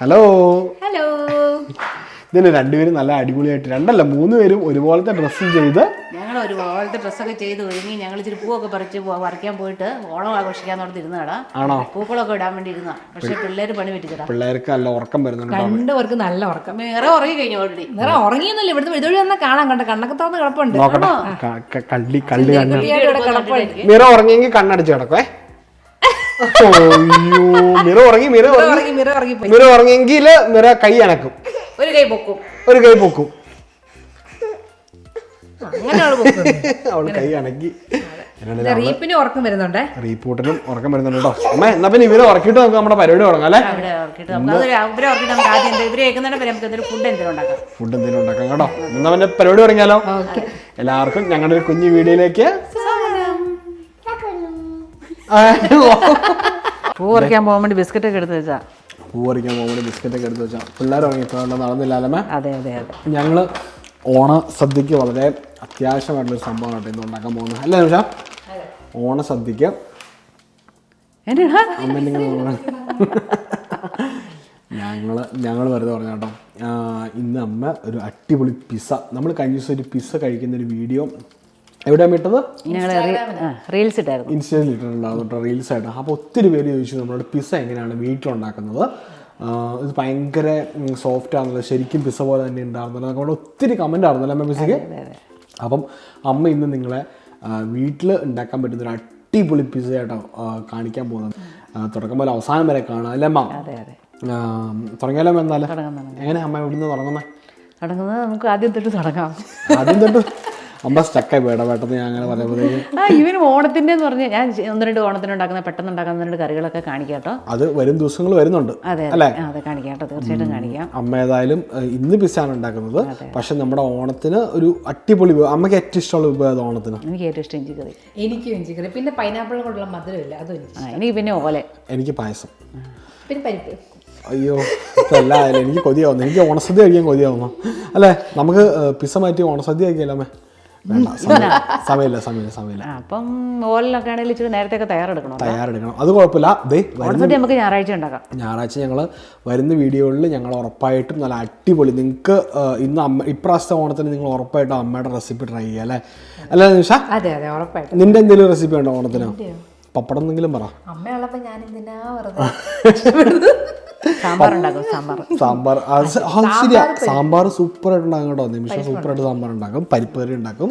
Hello hello. ഇതിന് രണ്ടുപേരും നല്ല അടിപൊളിയായിട്ട്, രണ്ടല്ല 3 പേരും ഒരുപോലത്തെ ഡ്രസ്സും ചെയ്ത് ഞങ്ങൾ ഒരുപോലത്തെ ഡ്രസ്സൊക്കെ ചെയ്ത് ഒരുങ്ങി ഞങ്ങൾ ഇച്ചിരി പൂവൊക്കെ പറിച്ച് പറിക്കാൻ പോയിട്ട് ഓണം ആഘോഷിക്കാന്നോർത്ത് ഇരുന്നടാ. ആണോ? പൂക്കളൊക്കെ ഇടാൻ വേണ്ടി ഇരുന്ന, പക്ഷെ പിള്ളേര് പണി പറ്റിച്ചടാ. പിള്ളേർക്ക് നല്ല ഉറക്കം വരുന്നുണ്ട്. രണ്ടുപേർക്ക് നല്ല ഉറക്കം. വേറെ ഉറങ്ങി കഴിഞ്ഞു ഓൾറെഡി. വേറെ ഉറങ്ങിയൊന്നുമില്ല, ഇവിടുന്ന് ഇതുവഴി വന്നാൽ കാണാൻ കണ്ട കണ്ണൊക്കെ തുറന്ന് കിടപ്പുണ്ട്. നോക്കട്ടെ, കള്ളി കണ്ണ് കിടപ്പുണ്ട്. മിറ ഉറങ്ങിയെങ്കിൽ കണ്ണടിച്ച് കിടക്കുവേ. അയ്യോ, മിറ ഉറങ്ങി, മിറ ഉറങ്ങിയെങ്കിൽ മിറ കൈ അനക്കും, ഒരു കൈ പൊക്കും, ഒരു കൈ പൊക്കും. അങ്ങനെ അവള് കൈ അനക്കി. റീപ്പിന് ഉറക്കം വരുന്നുണ്ടേ. റീപ്പോർട്ടിനും ഉറക്കം വരുന്നുണ്ട് കേട്ടോ. അമ്മ എന്നാ പിന്നെ ഇവരെ ഉറക്കിയിട്ട് നമുക്ക് നമ്മുടെ പരിപാടി തുടങ്ങാം അല്ലേ? ഇവിടെ ഉറക്കിയിട്ട് നമുക്ക് ഇവരെ ഉറക്കിയിട്ട് നമുക്ക് ആദ്യം ഇവരെ കേൾക്കുന്നതിന് നമുക്ക് എന്തെങ്കിലും ഫുഡ് എന്തെങ്കിലും ഉണ്ടാക്കാം. ഫുഡ് എന്തെങ്കിലും ഉണ്ടാക്കാം കേട്ടോ. എന്നാ പിന്നെ പരിപാടി തുടങ്ങിയാലോ? എല്ലാവർക്കും ഞങ്ങളുടെ ഒരു കുഞ്ഞു വീഡിയോയിലേക്ക് പൂ പറിക്കാൻ പോകാൻ വേണ്ടി ബിസ്ക്കറ്റ് ഒക്കെ എടുത്ത് വെച്ചാ, പൂ പറിക്കാൻ പോകുമ്പോൾ ബിസ്ക്കറ്റ് ഒക്കെ എടുത്ത് വെച്ചാൽ പിള്ളേർ ഉറങ്ങിയിട്ടുണ്ടോ നടന്നില്ലല്ലേ? അതെ അതെ അതെ. ഞങ്ങള് ഓണ സദ്യക്ക് വളരെ അത്യാവശ്യമായിട്ടുള്ളൊരു സംഭവമാണ് ഇന്ന് ഉണ്ടാക്കാൻ പോകുന്നത് അല്ലേ നിമിഷ? ഓണ സദ്യക്ക് ഞങ്ങൾ വെറുതെ പറഞ്ഞു കേട്ടോ. ഇന്ന് അമ്മ ഒരു അടിപൊളി പിസ്സ, നമ്മൾ കഴിഞ്ഞ ദിവസം ഒരു പിസ്സ കഴിക്കുന്ന ഒരു വീഡിയോ എവിടെയാണ് ഇട്ടത്? ഞങ്ങൾ റീൽസ് ഇട്ടായിരുന്നു, ഇൻസ്റ്റയിൽ ഇട്ടിട്ടുണ്ടായിരുന്നു കേട്ടോ, റീൽസ് ആയിട്ട്. അപ്പോൾ ഒത്തിരി പേര് ചോദിച്ചു നമ്മളോട് പിസ്സ എങ്ങനെയാണ് വീട്ടിലുണ്ടാക്കുന്നത്, ഇത് ഭയങ്കര സോഫ്റ്റ് ആണല്ലോ, ശരിക്കും പിസ്സ പോലെ തന്നെ ഉണ്ടാകുന്നല്ലോ, നമ്മുടെ ഒത്തിരി കമൻ്റ് ആയിരുന്നല്ലോ അമ്മ പിസ്സയ്ക്ക്. അപ്പം അമ്മ ഇന്ന് നിങ്ങളെ വീട്ടിൽ ഉണ്ടാക്കാൻ പറ്റുന്ന ഒരു അടിപൊളി പിസ്സ ആയിട്ടോ കാണിക്കാൻ പോകുന്നത്. തുടക്കം പോലെ അവസാനം വരെ കാണാം അല്ലേ അമ്മ? തുടങ്ങിയാലോ എന്നാല്? എങ്ങനെ അമ്മ ഇവിടുന്ന് തുടങ്ങുന്നത്? നമുക്ക് ആദ്യം തൊട്ട് തുടങ്ങാം. ആദ്യം തൊട്ട് അമ്മ സ്റ്റക്കായി പോയടാ പെട്ടെന്ന് ഞാൻ അങ്ങനെ പറയുമ്പോഴേക്കും. ഇവന് ഓണത്തിൻ്റെ എന്ന് പറഞ്ഞാൽ ഞാൻ 1-2 ഓണത്തിന് ഉണ്ടാക്കുന്ന പെട്ടെന്ന് ഉണ്ടാക്കുന്ന 2 കറികളൊക്കെ കാണിക്കാം കേട്ടോ. അത് വരും ദിവസങ്ങൾ വരുന്നുണ്ട് അല്ലേ? അതെ കാണിക്കാം കേട്ടോ, തീർച്ചയായിട്ടും കാണിക്കാം. അമ്മ ഏതായാലും ഇന്ന് പിസ്സാണ് ഉണ്ടാക്കുന്നത്, പക്ഷെ നമ്മുടെ ഓണത്തിന് ഒരു അടിപൊളി അമ്മയ്ക്ക് ഏറ്റവും ഇഷ്ടമുള്ള വിഭവം ഓണത്തിന്. എനിക്ക് ഏറ്റവും ഇഷ്ടം ഇഞ്ചിക്കറി. എനിക്കും ഇഞ്ചിക്കറി, പിന്നെ പൈനാപ്പിൾ കൊണ്ടുള്ള മധുരമില്ല അതും എനിക്ക് പിന്നെ ഓല, എനിക്ക് പായസം, പിന്നെ പരിപ്പ്. അയ്യോ എല്ലായാലും എനിക്ക് കൊതിയാവുന്നു, എനിക്ക് ഓണസദ്യ കഴിക്കാൻ കൊതിയാവുന്നു അല്ലേ? നമുക്ക് പിസ്സ മാറ്റി ഓണസദ്യ കഴിക്കാമല്ലോ അമ്മേ? വേണ്ട, സമയമില്ല. അപ്പം ഓലിലൊക്കെ ആണെങ്കിൽ ഇച്ചിരി നേരത്തെ തയ്യാറെടുക്കണം. അത് കുഴപ്പമില്ല. ഓണസദ്യ നമുക്ക് ഞായറാഴ്ച ഉണ്ടാക്കാം. ഞായറാഴ്ച ഞങ്ങൾ വരുന്ന വീഡിയോകളിൽ ഞങ്ങൾ ഉറപ്പായിട്ടും നല്ല അടിപൊളി നിങ്ങൾക്ക് ഇന്ന് ഇപ്രാവശ്യത്തെ ഓണത്തിന് നിങ്ങൾ ഉറപ്പായിട്ടും അമ്മയുടെ റെസിപ്പി ട്രൈ ചെയ്യുക അല്ലേ? അല്ലേ നിമിഷ? അതെ അതെ ഉറപ്പായിട്ടും. നിന്റെ എന്തെങ്കിലും റെസിപ്പി ഉണ്ടോ ഓണത്തിന്? പപ്പടം എന്തെങ്കിലും പറ. അമ്മയുള്ളപ്പോ ഞാൻ എന്തിനാ വെറുതെ സാമ്പാർ ഉണ്ടാക്കും. സാമ്പാർ ശരിയാ, സാമ്പാർ സൂപ്പർ ആയിട്ട് ഉണ്ടാകും കേട്ടോ. നിമിഷം സൂപ്പറായിട്ട് സാമ്പാർ ഉണ്ടാക്കും, പരിപ്പ് കറി ഉണ്ടാക്കും.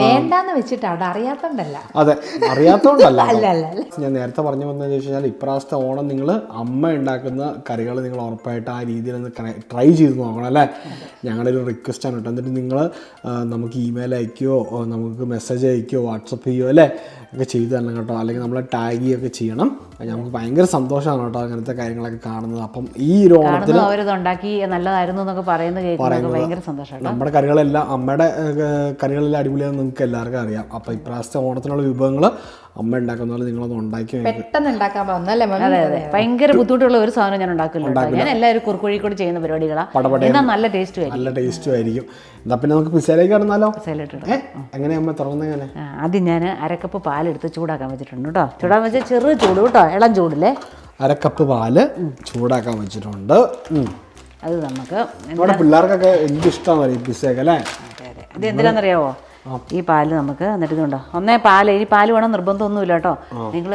വേണ്ടാന്ന് വെച്ചിട്ട് അവിടെ അറിയാത്തോണ്ടല്ല. അതെ, അറിയാത്തോണ്ടല്ല. ഞാൻ നേരത്തെ പറഞ്ഞു വന്നതെന്ന് വെച്ച് കഴിഞ്ഞാൽ ഇപ്രാവശ്യത്തെ ഓണം നിങ്ങൾ അമ്മ ഉണ്ടാക്കുന്ന കറികൾ നിങ്ങൾ ഉറപ്പായിട്ട് ആ രീതിയിൽ ഒന്ന് ട്രൈ ചെയ്ത് നോക്കണം അല്ലേ? ഞങ്ങളുടെ ഒരു റിക്വസ്റ്റ് ആണ് കേട്ടോ. എന്നിട്ട് നിങ്ങൾ നമുക്ക് ഇമെയിൽ അയക്കുകയോ നമുക്ക് മെസ്സേജ് അയക്കുകയോ വാട്സപ്പ് ചെയ്യുകയോ അല്ലേ ഒക്കെ ചെയ്ത് തരണം കേട്ടോ. അല്ലെങ്കിൽ നമ്മളെ ടാഗ് ചെയ്യുകയൊക്കെ ചെയ്യണം. നമുക്ക് ഭയങ്കര സന്തോഷമാണ് കേട്ടോ അങ്ങനത്തെ കാര്യങ്ങളൊക്കെ കാണുന്നത്. അപ്പം ഈ ഒരു ഓണത്തിന് അവരിതുണ്ടാക്കി നല്ലതായിരുന്നു എന്നൊക്കെ പറയുന്നത് ഭയങ്കര സന്തോഷമാണ്. നമ്മുടെ കറികളെല്ലാം അമ്മയുടെ കറികളെല്ലാം അടിപൊളിയാണെന്ന് നിങ്ങൾക്ക് എല്ലാവർക്കും അറിയാം. അപ്പം ഇപ്രാവശ്യത്തെ ഓണത്തിനുള്ള വിഭവങ്ങൾ അമ്മ ഉണ്ടാക്കുന്ന പോലെ നിങ്ങളൊന്ന് ഉണ്ടാക്കി പെട്ടെന്ന് ഉണ്ടാക്കാൻ പോകുന്നല്ലേ? അതെ അതെ, ഭയങ്കര ബുദ്ധിമുട്ടുള്ള ഒരു സാധനം ഞാൻ ഉണ്ടാക്കില്ല. ഞാൻ എല്ലാവരും കുറുക്കുഴിക്കൂടി ചെയ്യുന്ന പരിപാടികളാണ്. നല്ല ടേസ്റ്റും ആയിരിക്കും. എന്നാ പിന്നെ നമുക്ക് പിസ്സയിലേക്ക് കടന്നാലോ? എങ്ങനെ അമ്മ തുറന്നെങ്ങനെ? ആദ്യം ഞാൻ 1/2 കപ്പ് പാലെടുത്ത് ചൂടാക്കാൻ വെച്ചിട്ടുണ്ട് കേട്ടോ. ചൂടാൻ വെച്ചാൽ ചെറു ചൂട് കേട്ടോ, ഇളം ചൂടില്ലേ. 1/2 കപ്പ് പാല് ചൂടാക്കാൻ വെച്ചിട്ടുണ്ട്. അത് നമുക്ക് നമ്മുടെ പിള്ളേർക്കൊക്കെ എന്ത് ഇഷ്ടമാണ് ഈ പിസ്സയൊക്കെ അല്ലേ? അതെ അതെ. ഇത് എന്തിനാണെന്നറിയാവോ? ഈ പാല് നമുക്ക് എന്നിട്ട് ഇതുണ്ടോ, ഒന്നേ പാല്, ഈ പാല് വേണം നിർബന്ധമൊന്നുമില്ല കേട്ടോ. നിങ്ങൾ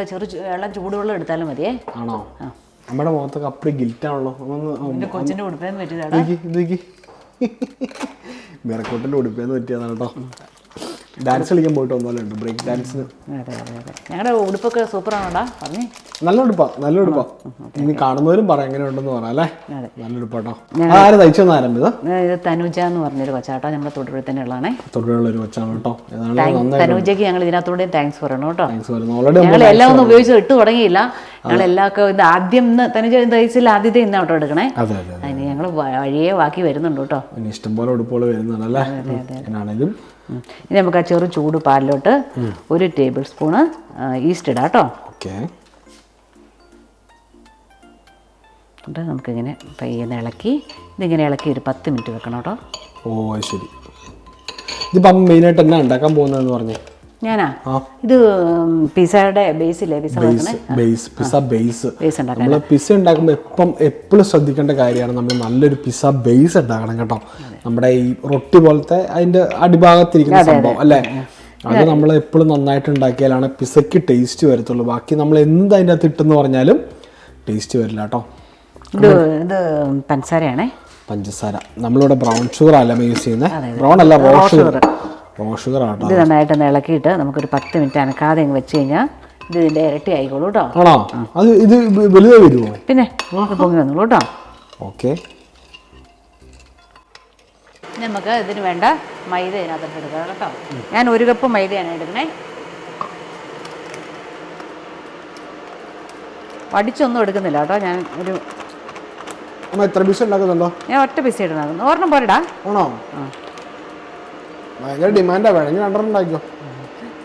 ഇളം ചൂടുവെള്ളം എടുത്താലും മതിയേ. ആണോ? നമ്മുടെ മുഖത്തൊക്കെ അപ്പടി ഗിൽറ്റാണല്ലോ. കൊച്ചിൻ്റെ ഉടുപ്പേന്ന് പറ്റിയതാണ്, മിറക്കൂട്ടിൻ്റെ ഉടുപ്പേന്ന് പറ്റിയതാണ് കേട്ടോ. ഡാൻസ് കളിക്കാൻ പോയിട്ട് ഒന്നുമല്ല ഉണ്ട്, ബ്രേക്ക് ഡാൻസിന്. അതെ അതെ അതെ. ഞങ്ങളുടെ ഉടുപ്പൊക്കെ സൂപ്പറാണോടാ? പറഞ്ഞേ, നല്ല ഉടുപ്പാ. ഇനി കാണുന്നവരും പറയാം എങ്ങനെ ഉണ്ടെന്ന് പറയാം അല്ലേ? നല്ല ഉടുപ്പാട്ടോ. ആര് തയ്ച്ചെന്നാരം ഇത്? തനുജ എന്ന് പറഞ്ഞൊരു കൊച്ചാട്ടോ, നമ്മുടെ തൊടുപുഴ തന്നെ ഉള്ളതാണേ. തൊടുപുഴയുള്ള ഒരു കൊച്ചാണ് കേട്ടോ. തനുജയ്ക്ക് ഞങ്ങൾ ഇതിനകത്തൂടെ താങ്ക്സ് പറയണം കേട്ടോ. ഓൾറെഡി ഞങ്ങൾ എല്ലാം ഒന്നും ഉപയോഗിച്ച് ഇട്ട് തുടങ്ങിയില്ല. ഞങ്ങളെല്ലാമൊക്കെ ഇത് ആദ്യം തനുജ തയ്ച്ചില്ല, ആദ്യത്തെ ഇന്നാട്ടോ എടുക്കണേ. അതിന് ഞങ്ങൾ വഴിയെ ബാക്കി വരുന്നുണ്ട് കേട്ടോ. ഇഷ്ടംപോലെ ഉടുപ്പുകൾ വരുന്നുണ്ടല്ലേ? ആണെങ്കിലും ഇനി നമുക്ക് ആ ചെറു ചൂട് പാലിലോട്ട് 1 ടേബിൾ സ്പൂണ് ഈസ്റ്റ് ഇടാം കേട്ടോ. ഓക്കെ, നമുക്കിങ്ങനെ പയ്യെന്ന് ഇളക്കി ഇതിങ്ങനെ ഇളക്കി ഒരു 10 മിനിറ്റ് വെക്കണം കേട്ടോ. ഓ ശരി. ഇതിപ്പം മെയിനായിട്ട് എന്നാ ഉണ്ടാക്കാൻ പോകുന്നതെന്ന് പറഞ്ഞേ? ഞാനാ ഇത് പിസയുടെ ബേസില്ലേ പിസ പിസ്സ ബേസ് ബേസ് ഉണ്ടാക്കാൻ നമ്മൾ പിസ്സ ഉണ്ടാക്കുമ്പോൾ എപ്പോഴും ശ്രദ്ധിക്കേണ്ട കാര്യമാണ് നമ്മൾ നല്ലൊരു പിസ്സ ബേസ് ഉണ്ടാക്കണം കേട്ടോ. നമ്മുടെ ഈ റൊട്ടി പോലത്തെ അതിന്റെ അടിഭാഗത്തിരിക്കുന്ന സംഭവം അല്ലേ, അത് നമ്മൾ എപ്പോഴും നന്നായിട്ട് ഉണ്ടാക്കിയാലാണ് പിസ്സയ്ക്ക് ടേസ്റ്റ് വരത്തുള്ളൂ. ബാക്കി നമ്മൾ എന്ത് അതിൻ്റെ അകത്ത് ഇട്ടെന്ന് പറഞ്ഞാലും ടേസ്റ്റ് വരില്ല കേട്ടോ. ഇത് പഞ്ചസാരയാണേ, പഞ്ചസാര നമ്മളിവിടെ ബ്രൗൺ ഷുഗർ അല്ല യൂസ് ചെയ്യുന്നത്, ബ്രൗൺ അല്ല റോ ഷുഗർ ആട്ടോ. ഇത് നന്നായിട്ട് ഇളക്കിയിട്ട് നമുക്കൊരു 10 മിനിറ്റ് അനക്കാതെ വെച്ച് കഴിഞ്ഞാൽ ഇത് ഇതിൻ്റെ ഇരട്ടി ആയിക്കോളൂ കേട്ടോ. ആണോ? അത് ഇത് വലുതായി വരുമോ? പിന്നെ പൊങ്ങി വന്നോളൂ കേട്ടോ. ഓക്കെ, നമുക്ക് ഇതിന് വേണ്ട മൈദ ഇതിനകത്തോട്ട് എടുക്കാം കേട്ടോ. ഞാൻ 1 കപ്പ് മൈദയാണ് എടുക്കണേ. വടിച്ചൊന്നും എടുക്കുന്നില്ല കേട്ടോ. ഞാൻ എത്ര പീസ് ഉണ്ടാക്കുന്നുണ്ടോ? ഞാൻ ഒറ്റ പീസ് ഇടുന്നത്, ഒരെണ്ണം പോരടാ. ആണോ? ഭയങ്കര ഡിമാൻഡാ, വേണമെങ്കിൽ 2 ഉണ്ടാക്കിയോ.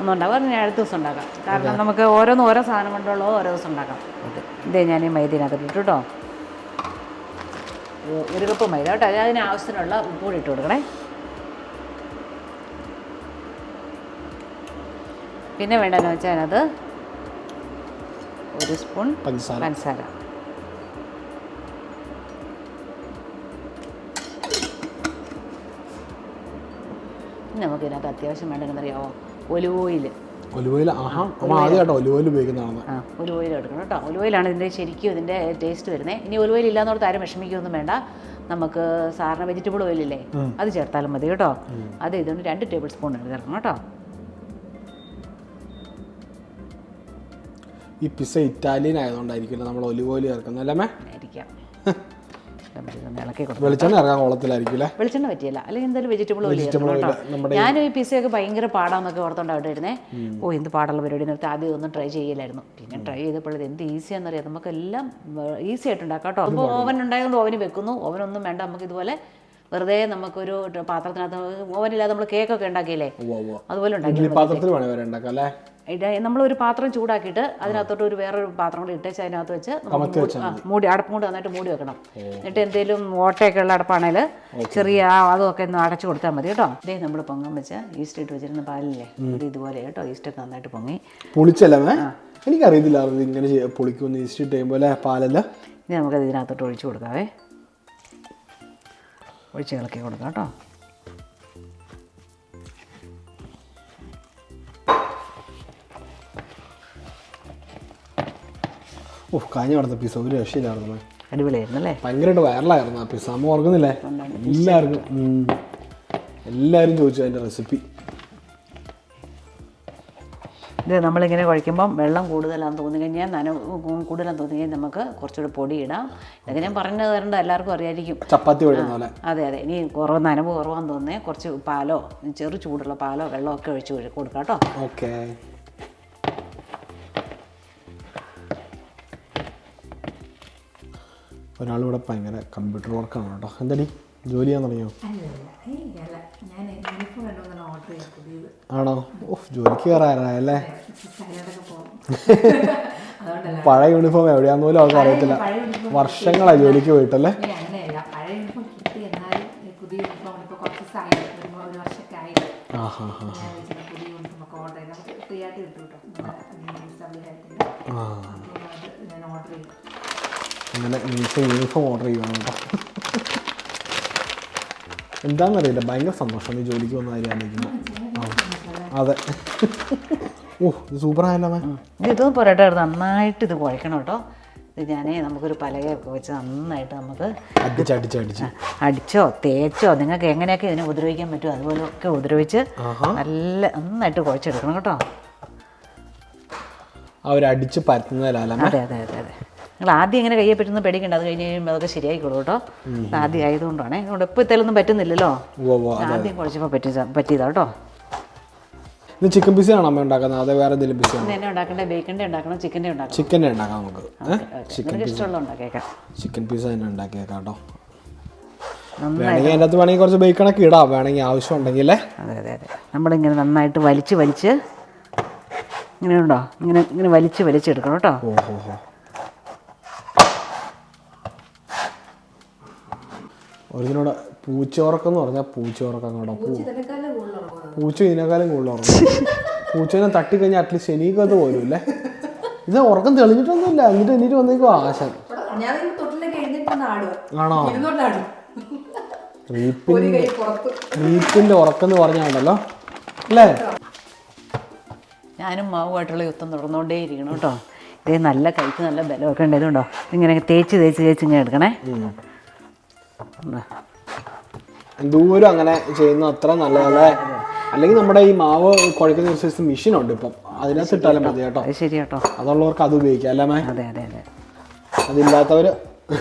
ഒന്നും ഉണ്ടാവും, ഞാൻ അടുത്ത ദിവസം ഉണ്ടാക്കാം. കാരണം നമുക്ക് ഓരോ സാധനം കൊണ്ടുള്ളത് ഓരോ ദിവസം ഉണ്ടാക്കാം. ഇതേ ഞാൻ ഈ മൈദയിനകത്ത് ഇട്ടു കേട്ടോ. 1 കപ്പ് മൈദ കേട്ടോ. അതിന് ആവശ്യത്തിനുള്ള ഉപ്പ് കൂടി ഇട്ട് കൊടുക്കണേ. പിന്നെ വേണ്ടതെന്ന് വെച്ചാൽ അതിനകത്ത് 1 സ്പൂൺ പഞ്ചസാര. നമുക്ക് ഇതിനകത്ത് അത്യാവശ്യം വേണ്ടതെന്നറിയാമോ? Olive oil. Olive oil olive oil ഉപയോഗിക്കുന്നതാണ്. ഒലിവ് ഓയിൽ എടുക്കണം കേട്ടോ. ഒലിവ് ഓയിലാണ് ഇതിൻ്റെ ശരിക്കും ഇതിൻ്റെ ടേസ്റ്റ് വരുന്നത്. ഇനി ഒലിവ് ഓയിൽ ഇല്ലാന്നോർത്ത് ആരും വിഷമിക്കുകയൊന്നും വേണ്ട. നമുക്ക് സാധാരണ വെജിറ്റബിൾ ഓയിലില്ലേ, അത് ചേർത്താലും മതി കേട്ടോ. അത് ഇതുകൊണ്ട് 2 ടേബിൾ സ്പൂൺ ചേർക്കണം കേട്ടോ. ഈ പിസ്സ ഇറ്റാലിയൻ ആയതുകൊണ്ടായിരിക്കില്ല നമ്മൾ ഒലിവ് ഓയിൽ ചേർക്കുന്നല്ലേ? ആയിരിക്കാം. ഇളക്കി കൊടുക്കും. വെളിച്ചെണ്ണ ഇറങ്ങാൻ കുളത്തിലായിരിക്കും. വെളിച്ചെണ്ണ പറ്റിയല്ല, അല്ലെങ്കിൽ എന്തായാലും വെജിറ്റബിൾ ഓയിൽ കേട്ടോ. ഞാൻ ഈ പിസ്സയൊക്കെ ഭയങ്കര പാടാന്നൊക്കെ ഓർത്തോണ്ടായിട്ടിരുന്നേ. എന്ത് പാടുള്ള പരിപാടി നിർത്തി ആദ്യം ഒന്നും ട്രൈ ചെയ്യില്ലായിരുന്നു. പിന്നെ ട്രൈ ചെയ്തപ്പോൾ ഇത് എന്ത് ഈസിയാണെന്നറിയാം. നമുക്കെല്ലാം ഈസി ആയിട്ട് ഉണ്ടാക്കാം കേട്ടോ. അപ്പോൾ ഓവൻ ഉണ്ടായതുകൊണ്ട് ഓവന് വെക്കുന്നു. ഓവനൊന്നും വേണ്ട, നമുക്ക് ഇതുപോലെ വെറുതെ നമുക്കൊരു പാത്രത്തിനകത്ത്, ഓവനില്ലാതെ നമ്മൾ കേക്കൊക്കെ ഉണ്ടാക്കിയില്ലേ, അതുപോലെ ഉണ്ടാക്കി നമ്മളൊരു പാത്രം ചൂടാക്കിയിട്ട് അതിനകത്തോട്ട് വേറൊരു പാത്രം കൂടി ഇട്ടേച്ച് അതിനകത്ത് വെച്ച് മൂടി അടപ്പ് കൊണ്ട് നന്നായിട്ട് മൂടി വെക്കണം. എന്നിട്ട് എന്തെങ്കിലും ഓട്ടയൊക്കെ ഉള്ള അടപ്പാണെങ്കിൽ ചെറിയ അതൊക്കെ ഒന്ന് അടച്ചു കൊടുത്താൽ മതി കേട്ടോ. ഇതേ നമ്മൾ പൊങ്ങാൻ വെച്ച ഈസ്റ്റ് ഇട്ട് വെച്ചിരുന്ന പാലില്ലേ, ഇത് ഇതുപോലെ കേട്ടോ. ഈസ്റ്റൊക്കെ നന്നായിട്ട് പൊങ്ങി പൊളിച്ചല്ലേ? എനിക്കറിയത്തില്ല ഇങ്ങനെ പൊളിക്കുമെന്ന്. ഈസ്റ്റ് ഇട്ട് കഴിയുമ്പോൾ പാലല്ല. ഇനി നമുക്കത് ഇതിനകത്തോട്ട് ഒഴിച്ചു കൊടുക്കാവേ. ഒഴിച്ച് ഇളക്കി കൊടുക്കാം കേട്ടോ. കഴിഞ്ഞ നടന്ന പിസ്സ ഒരു രക്ഷയില്ലായിരുന്നു. അടിപൊളിയായിരുന്നു അല്ലേ? ഭയങ്കരമായിട്ട് വൈറലായിരുന്നു ആ പിസ്സ. അമ്മ ഓർക്കുന്നില്ലേ? എല്ലാവരും ചോദിച്ചു അതിൻ്റെ റെസിപ്പി. ഇത് നമ്മളിങ്ങനെ കുഴയ്ക്കുമ്പം വെള്ളം കൂടുതലാണെന്ന് തോന്നി കഴിഞ്ഞാൽ കൂടുതലാണെന്ന് തോന്നി കഴിഞ്ഞാൽ നമുക്ക് കുറച്ചുകൂടി പൊടി ഇടാം. ഇതൊക്കെ ഞാൻ പറഞ്ഞു തരേണ്ട എല്ലാവർക്കും അറിയായിരിക്കും. ചപ്പാത്തി കുഴക്കുന്ന പോലെ. അതെ. ഇനി നനവ് കുറവാന്ന് തോന്നുന്നേ കുറച്ച് പാലോ ചെറു ചൂടുള്ള പാലോ വെള്ളമോ ഒക്കെ ഒഴിച്ച് കൊടുക്കാം കേട്ടോ. ഓക്കെ. ഒരാളിവിടെ ഭയങ്കര കമ്പ്യൂട്ടർ വർക്കാണ് കേട്ടോ. എന്താടി ജോലി ചെയ്യാൻ തുടങ്ങിയോ? ആണോ? ജോലിക്ക് കയറാറല്ലേ? പഴയ യൂണിഫോം എവിടെയാന്ന് പോലും അവർക്ക് അറിയത്തില്ല. വർഷങ്ങളായി ജോലിക്ക് പോയിട്ടല്ലേ? അങ്ങനെ യൂണിഫോം ഓർഡർ ചെയ്യുകയാണ് കേട്ടോ. എന്താണെന്നറിയില്ല, ഭയങ്കര സന്തോഷം ഈ ജോലിക്ക് വന്ന കാര്യം ആലോചിക്കുന്നു. അതെ. ഇത് സൂപ്പറായല്ലോ. ഇതൊന്നും പോരാട്ടോ, നന്നായിട്ട് ഇത് കുഴക്കണം കേട്ടോ. ഇത് നമുക്കൊരു പലകയൊക്കെ വെച്ച് നന്നായിട്ട് നമുക്ക് അടിച്ചോ തേച്ചോ നിങ്ങൾക്ക് എങ്ങനെയൊക്കെ ഇതിനെ ഉപദ്രവിക്കാൻ പറ്റുമോ അതുപോലെയൊക്കെ ഉപദ്രവിച്ച് നന്നായിട്ട് കുഴച്ചെടുക്കണം കേട്ടോ. അവരടിച്ച് പരത്തുന്നതിലല്ല. അതെ. നിങ്ങൾ ആദ്യം ഇങ്ങനെ കയ്യെ പറ്റുന്ന പേടിക്കണ്ട, അത് കഴിഞ്ഞ് കഴിയുമ്പോൾ അതൊക്കെ ശരിയായിക്കോളൂ കേട്ടോ. ആദ്യം ആയതുകൊണ്ടാണ്. അതുകൊണ്ട് ഇപ്പോൾ ഇത്തലൊന്നും പറ്റുന്നില്ലല്ലോ. ആദ്യം കുഴച്ചപ്പോൾ പറ്റിയതാ കേട്ടോ. ഇത് ചിക്കൻ പീസ് ആണോ അമ്മ ഉണ്ടാക്കുന്നത്? അതെ, വേറെ എന്തെങ്കിലും പീസ് തന്നെ ഉണ്ടാക്കണ്ടേ? ബേക്കൻ്റെ ഉണ്ടാക്കണം, ചിക്കൻ്റെ ഉണ്ടാക്കണം. ചിക്കൻ്റെ ഉണ്ടാക്കാം നമുക്ക്. ഇഷ്ടമുള്ള ഉണ്ടാക്കിയേക്കാം. ചിക്കൻ പീസ് തന്നെ ഉണ്ടാക്കിയേക്കാം കേട്ടോ. വേണമെങ്കിൽ അതിൻ്റെ അകത്ത് വേണമെങ്കിൽ കുറച്ച് ബേക്കണൊക്കെ ഇടാം, വേണമെങ്കിൽ ആവശ്യം ഉണ്ടെങ്കിൽ. അതെ. നമ്മളിങ്ങനെ നന്നായിട്ട് വലിച്ച് ഇങ്ങനെ ഉണ്ടോ, ഇങ്ങനെ വലിച്ചെടുക്കണം കേട്ടോ. ഒരിതിനോട് പൂച്ചോറക്കം എന്ന് പറഞ്ഞാൽ പൂച്ചോറക്കം കേട്ടോ. പൂച്ച ഇതിനേക്കാളും കൂടുതൽ ഉറങ്ങും. പൂച്ചേനെ തട്ടിക്കഴിഞ്ഞാൽ അറ്റ്ലീസ്റ്റ് എനിക്കത് പോലും ഇല്ലേ. ഇത് ഉറക്കം തെളിഞ്ഞിട്ടൊന്നുമില്ല, എന്നിട്ട് എണീറ്റ് വന്നേക്കോ ആശാൻ. ആണോ? റീപ്പിന്റെ ഉറക്കം എന്ന് പറഞ്ഞാണല്ലോ അല്ലേ. ഞാനും മാവുമായിട്ടുള്ള യുദ്ധം തുടർന്നുകൊണ്ടേ ഇരിക്കണം കേട്ടോ. ഇതേ നല്ല കൈക്ക് നല്ല ബലമൊക്കെ ഉണ്ടായതുകൊണ്ടോ ഇങ്ങനെ തേച്ച് ഇങ്ങനെ എടുക്കണേ. എന്തോരം അങ്ങനെ ചെയ്യുന്ന അത്ര നല്ലതല്ലേ. അല്ലെങ്കിൽ നമ്മുടെ ഈ മാവ് കുഴക്കുന്ന ഒരു മെഷീൻ ഉണ്ട് ഇപ്പം, അതിനകത്ത് ഇട്ടാലും മതി കേട്ടോ. ശരി കേട്ടോ, അതുള്ളവർക്ക് അത് ഉപയോഗിക്കാം അല്ലേ മേ. അതെ അതെ അതെ. അതില്ലാത്തവര്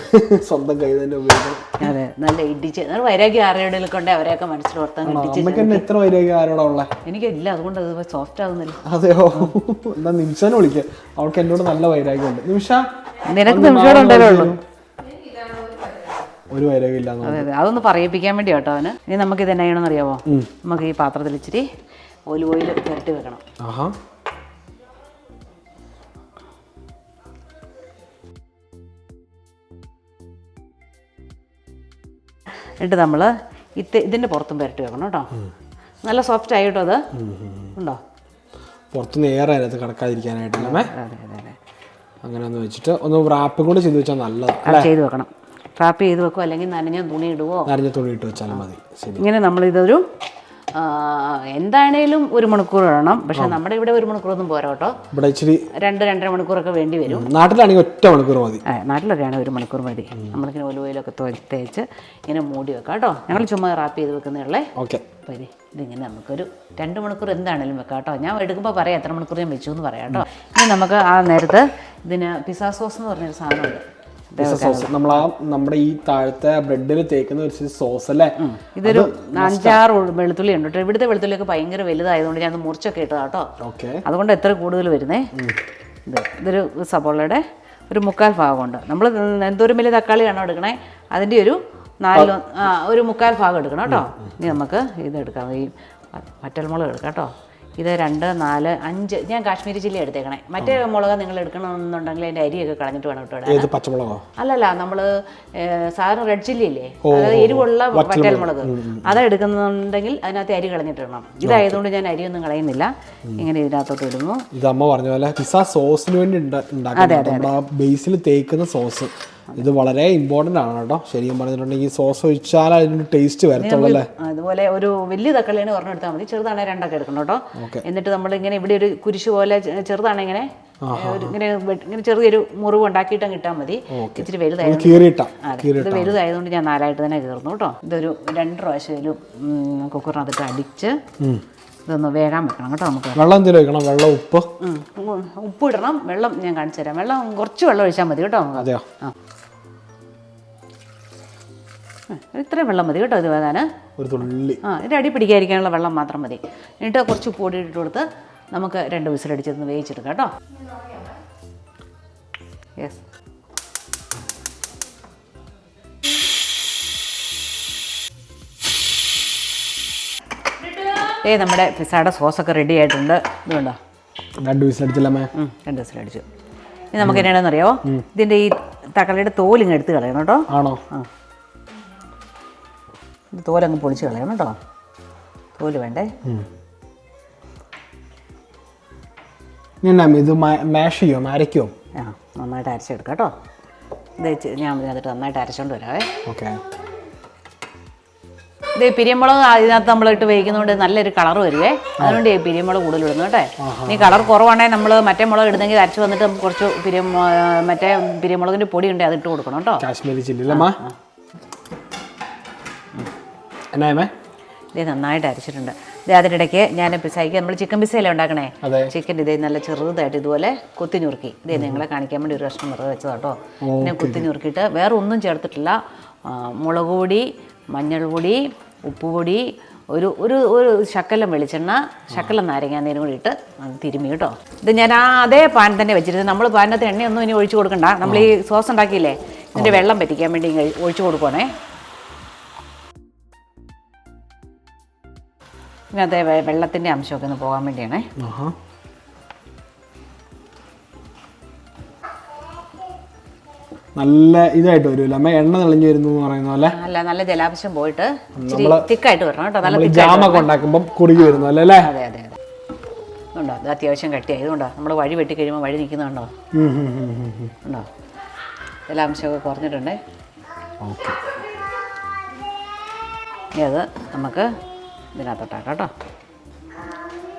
സ്വന്തം കൈ തന്നെ ഉപയോഗിക്കണം. അതെ, നല്ല ഇടിച്ച് വൈരാഗ്യം ആരുടെയൊക്കെ ഉണ്ടെങ്കിൽ അവരെയൊക്കെ മനസ്സിലോർത്താൻ അമ്മയ്ക്ക് തന്നെ എത്ര വൈരാഗ്യം ആരോടാ ഉള്ളേ? എനിക്കില്ല, അതുകൊണ്ട് അത് സോഫ്റ്റ് ആകുന്നില്ല. അതെയോ? എന്താ നിമിഷനെ വിളിക്കുക, അവൾക്ക് എന്നോട് നല്ല വൈരാഗ്യം ഉണ്ട്. നിമിഷ, നിനക്ക് നിമിഷം ഉണ്ടല്ലോ ഉള്ളൂ, ഒരു വൈരാഗ്യം ഇല്ല. അതെ അതെ, അതൊന്ന് പറയിപ്പിക്കാൻ വേണ്ടി കേട്ടോ അവന്. ഇനി നമുക്ക് ഇത് എന്നാ ചെയ്യണമെന്ന് അറിയാമോ? നമുക്ക് ഈ പാത്രത്തിൽ ഇച്ചിരി ഓയിൽ പുരട്ടി വെക്കണം. ആഹാ, എന്നിട്ട് നമ്മൾ ഇതിൻ്റെ പുറത്തും പുരട്ടി വെക്കണം കേട്ടോ. നല്ല സോഫ്റ്റ് ആയിട്ടോ അത് ഉണ്ടോ, പുറത്തുനിന്ന് ഏറെ അതിനകത്ത് കിടക്കാതിരിക്കാനായിട്ടല്ലേ. അതെ അതെ അതെ, അങ്ങനെ ഒന്ന് വെച്ചിട്ട് ഒന്ന് റാപ്പും കൂടെ ചെയ്ത് വെച്ചാൽ നല്ലതാണ്. ചെയ്ത് വെക്കണം, റാപ്പ് ചെയ്ത് വെക്കുമോ, അല്ലെങ്കിൽ നനഞ്ഞ തുണി ഇടുവോ, നനഞ്ഞ തുണി ഇട്ട് വെച്ചാലും മതി. ശരി, ഇങ്ങനെ നമ്മളിതൊരു എന്താണേലും 1 മണിക്കൂർ ഇടണം. പക്ഷെ നമ്മുടെ ഇവിടെ 1 മണിക്കൂറൊന്നും പോരാ കേട്ടോ. ഇവിടെ ഇച്ചിരി 2-2.5 മണിക്കൂറൊക്കെ വേണ്ടി വരും. നാട്ടിലാണെങ്കിൽ 1 മണിക്കൂർ മതി. നാട്ടിലൊക്കെയാണ് 1 മണിക്കൂർ മതി. നമ്മളിങ്ങനെ ഒലുവയിലൊക്കെ തേച്ച് ഇങ്ങനെ മൂടി വെക്കാം കേട്ടോ. ഞങ്ങൾ ചുമ്മാ റാപ്പ് ചെയ്ത് വെക്കുന്നതല്ലേ. ഓക്കെ, അപ്പോൾ ഇതിങ്ങനെ നമുക്കൊരു 2 മണിക്കൂർ എന്താണേലും വെക്കാം കേട്ടോ. ഞാൻ എടുക്കുമ്പോൾ പറയാം എത്ര മണിക്കൂർ ഞാൻ വെച്ചു എന്ന് പറയാം കേട്ടോ. ഇനി നമുക്ക് ആ നേരത്ത് ഇതിന് പിസ്സ സോസ് എന്ന് പറഞ്ഞൊരു സാധനമുണ്ട്. സോസ് നമ്മുടെ ഈ താഴത്തെ ബ്രെഡിൽ തേക്കുന്ന ഒരു സോസ് അല്ലേ. ഇതൊരു 5-6 വെളുത്തുള്ളി ഉണ്ട് കേട്ടോ. ഇവിടുത്തെ വെളുത്തുള്ളിയൊക്കെ ഭയങ്കര വലുതായതുകൊണ്ട് ഞാൻ മുറിച്ചൊക്കെ ഇട്ടതാ കേട്ടോ. അതുകൊണ്ട് എത്ര കൂടുതൽ വരുന്നേ. ഇതൊരു സബോളയുടെ ഒരു 1/4 ഭാഗമുണ്ട്. നമ്മൾ എന്തോരം വലിയ തക്കാളിയാണോ എടുക്കണേ അതിൻ്റെ ഒരു 1/4 ഭാഗം എടുക്കണം കേട്ടോ. ഇനി നമുക്ക് ഇതെടുക്കാം, ഈ വറ്റൽമുളക് എടുക്കാം കേട്ടോ. ഇത് 2, 4, 5 ഞാൻ കാശ്മീരി ചില്ലി എടുത്തേക്കണേ. മറ്റേ മുളക് നിങ്ങൾ എടുക്കണമെന്നുണ്ടെങ്കിൽ അതിൻ്റെ അരിയൊക്കെ കളഞ്ഞിട്ട് വേണം കേട്ടോ. പച്ചമുളകോ? അല്ലല്ല, നമ്മൾ സാധാരണ റെഡ് ചില്ലി ഇല്ലേ, അതായത് എരിവുള്ള വറ്റൽമുളക്, അത് എടുക്കുന്നുണ്ടെങ്കിൽ അതിനകത്ത് അരി കളഞ്ഞിട്ടിടണം. ഇതായതുകൊണ്ട് ഞാൻ അരിയൊന്നും കളയുന്നില്ല, ഇങ്ങനെ ഇതിനകത്തോട്ട് ഇടുന്നു. ഇത് അമ്മ പറഞ്ഞ പോലെ പിസ്സ സോസിന് വേണ്ടി ഉണ്ടാക്കുന്ന ബേസിൽ തേക്കുന്ന സോസ് ഇത് വളരെ ഇമ്പോർട്ടൻ്റ് ആണ് കേട്ടോ. ശരിക്കും പറഞ്ഞിട്ടുണ്ടെങ്കിൽ ഈ സോസ് ഒഴിച്ചാൽ അതിന് ടേസ്റ്റ് വരത്തുള്ളൂ. അതുപോലെ ഒരു വലിയ തക്കാളിയാണ് ഒരെണ്ണം എടുത്താൽ മതി, ചെറുതാണെങ്കിൽ 2 ഒക്കെ എടുക്കണം കേട്ടോ. എന്നിട്ട് നമ്മൾ ഇങ്ങനെ ഇവിടെ ഒരു കുരിശ് പോലെ ചെറുതാണ് ഇങ്ങനെ ഇങ്ങനെ ചെറിയൊരു മുറിവ് ഉണ്ടാക്കിയിട്ട് അങ്ങ് ഇട്ടാൽ മതി. ഇച്ചിരി വലുതായതുകൊണ്ട് ഇത് വലുതായതുകൊണ്ട് ഞാൻ 4ആയിട്ട് തന്നെ കീറുന്നു കേട്ടോ. ഇതൊരു 2 പ്രാവശ്യം കുക്കറിനകത്തിട്ട് അടിച്ച് ഇതൊന്ന് വേഗം വെക്കണം കേട്ടോ. നമുക്ക് വെള്ളം എന്തെങ്കിലും ഒഴിക്കണം? വെള്ളം, ഉപ്പ് ഇടണം. വെള്ളം ഞാൻ കാണിച്ചു തരാം. വെള്ളം കുറച്ച് വെള്ളം ഒഴിച്ചാൽ മതി കേട്ടോ. അതെയോ? ഇത്രയും വെള്ളം മതി കേട്ടോ ഇത് വേകാൻ. ഒരു തുള്ളി ഇതിൻ്റെ അടി പിടിക്കാതിരിക്കാനുള്ള വെള്ളം മാത്രം മതി. എന്നിട്ട് കുറച്ച് ഉപ്പ് പൊടി ഇട്ട് കൊടുത്ത് നമുക്ക് 2 വിസിലടിച്ചൊന്ന് വേവിച്ചെടുക്കാം കേട്ടോ. യെസ്, നമ്മുടെ പിസ്സയുടെ സോസൊക്കെ റെഡി ആയിട്ടുണ്ട്. ഇതുകൊണ്ടോ 2 വിസിലടിച്ചല്ലേ? 2 വിസിലടിച്ചു. ഇനി നമുക്ക് എന്നാണെന്ന് അറിയാമോ, ഇതിൻ്റെ ഈ തക്കാളിയുടെ തോലിങ്ങ് എടുത്ത് കളയണം കേട്ടോ. ആണോ? ഇത് തോലങ്ങ് പൊളിച്ച് കളയണം കേട്ടോ. തോല് വേണ്ടേ. ഇത് മാഷ് ചെയ്യോ, അരയ്ക്കോ? നന്നായിട്ട് അരച്ചെടുക്കാം കേട്ടോ. ഇത് ഞാൻ അതിനകത്ത് നന്നായിട്ട് അരച്ചോണ്ട് വരാവേ. ഓക്കെ, ഇത് പിരിയമുളക് അതിനകത്ത് നമ്മളിട്ട് വേവിക്കുന്നതുകൊണ്ട് നല്ലൊരു കളർ വരുവേ. അതുകൊണ്ട് പിരിയമുളക് കൂടുതൽ ഇടുന്നു കേട്ടോ. ഇനി കളർ കുറവാണെങ്കിൽ നമ്മൾ മറ്റേ മുളക് ഇടുന്നെങ്കിൽ അരച്ച് വന്നിട്ട് നമുക്ക് കുറച്ച് മറ്റേ പിരിയമുളകിൻ്റെ പൊടി ഉണ്ട് അതിട്ട് കൊടുക്കണം കേട്ടോ. കാശ്മീരി ചില്ലി അല്ലേ? എന്നാ ഇത് നന്നായിട്ട് അരച്ചിട്ടുണ്ട്. ഇത് അതിനിടയ്ക്ക് ഞാൻ പിസ്സയ്ക്ക് നമ്മൾ ചിക്കൻ പിസ്സയല്ലേ ഉണ്ടാക്കണേ, ചിക്കൻ ഇതേ നല്ല ചെറുതായിട്ട് ഇതുപോലെ കൊത്തി ഞുറുക്കി. ഇതേ നിങ്ങളെ കാണിക്കാൻ വേണ്ടി ഒരു കഷ്ണം വെറുതെ വെച്ചതാ കേട്ടോ. പിന്നെ കൊത്തി ഞുറുക്കിയിട്ട് വേറെ ഒന്നും ചേർത്തിട്ടില്ല. മുളക് പൊടി, മഞ്ഞൾപ്പൊടി, ഉപ്പുപൊടി, ഒരു ശക്കലം വെളിച്ചെണ്ണ, ശക്കലം നാരങ്ങാനീരും കൂടി ഇട്ട് തിരുമ്മി കേട്ടോ. ഇത് ഞാൻ അതേ പാൻ തന്നെ വെച്ചിരുന്നത്. നമ്മൾ പാനിനകത്ത് എണ്ണയൊന്നും ഇനി ഒഴിച്ചു കൊടുക്കണ്ട. നമ്മൾ ഈ സോസ് ഉണ്ടാക്കിയില്ലേ ഇതിൻ്റെ വെള്ളം പറ്റിക്കാൻ വേണ്ടി ഒഴിച്ചു കൊടുക്കുവാണേ. ഇങ്ങനത്തെ വെള്ളത്തിൻ്റെ അംശമൊക്കെ ഒന്ന് പോകാൻ വേണ്ടിയാണേ. നല്ല ഇതായിട്ട് വരുമല്ലോ അമ്മ, എണ്ണ തെളിഞ്ഞു വരുന്നു എന്ന് പറയുന്ന പോലെ. നല്ല ജലാംശം പോയിട്ട് തിക്കായിട്ട് വരണം കേട്ടോ. നല്ല ജാമൊക്കെ ഉണ്ടാക്കുമ്പോൾ കുറുകി വരുന്നു അല്ലേ? അതെ അതെ അതെ. ഉണ്ടോ? ഇത് അത്യാവശ്യം കട്ടിയായി. ഇതുകൊണ്ടോ നമ്മൾ വഴി വെട്ടി കഴിയുമ്പോൾ വഴി നിൽക്കുന്നുണ്ടോ? ഉണ്ടോ? എല്ലാ അംശമൊക്കെ കുറഞ്ഞിട്ടുണ്ടേ. ഓക്കെ, ഇനി അത് നമുക്ക് ഇതിനകത്തോട്ടാക്കാം കേട്ടോ.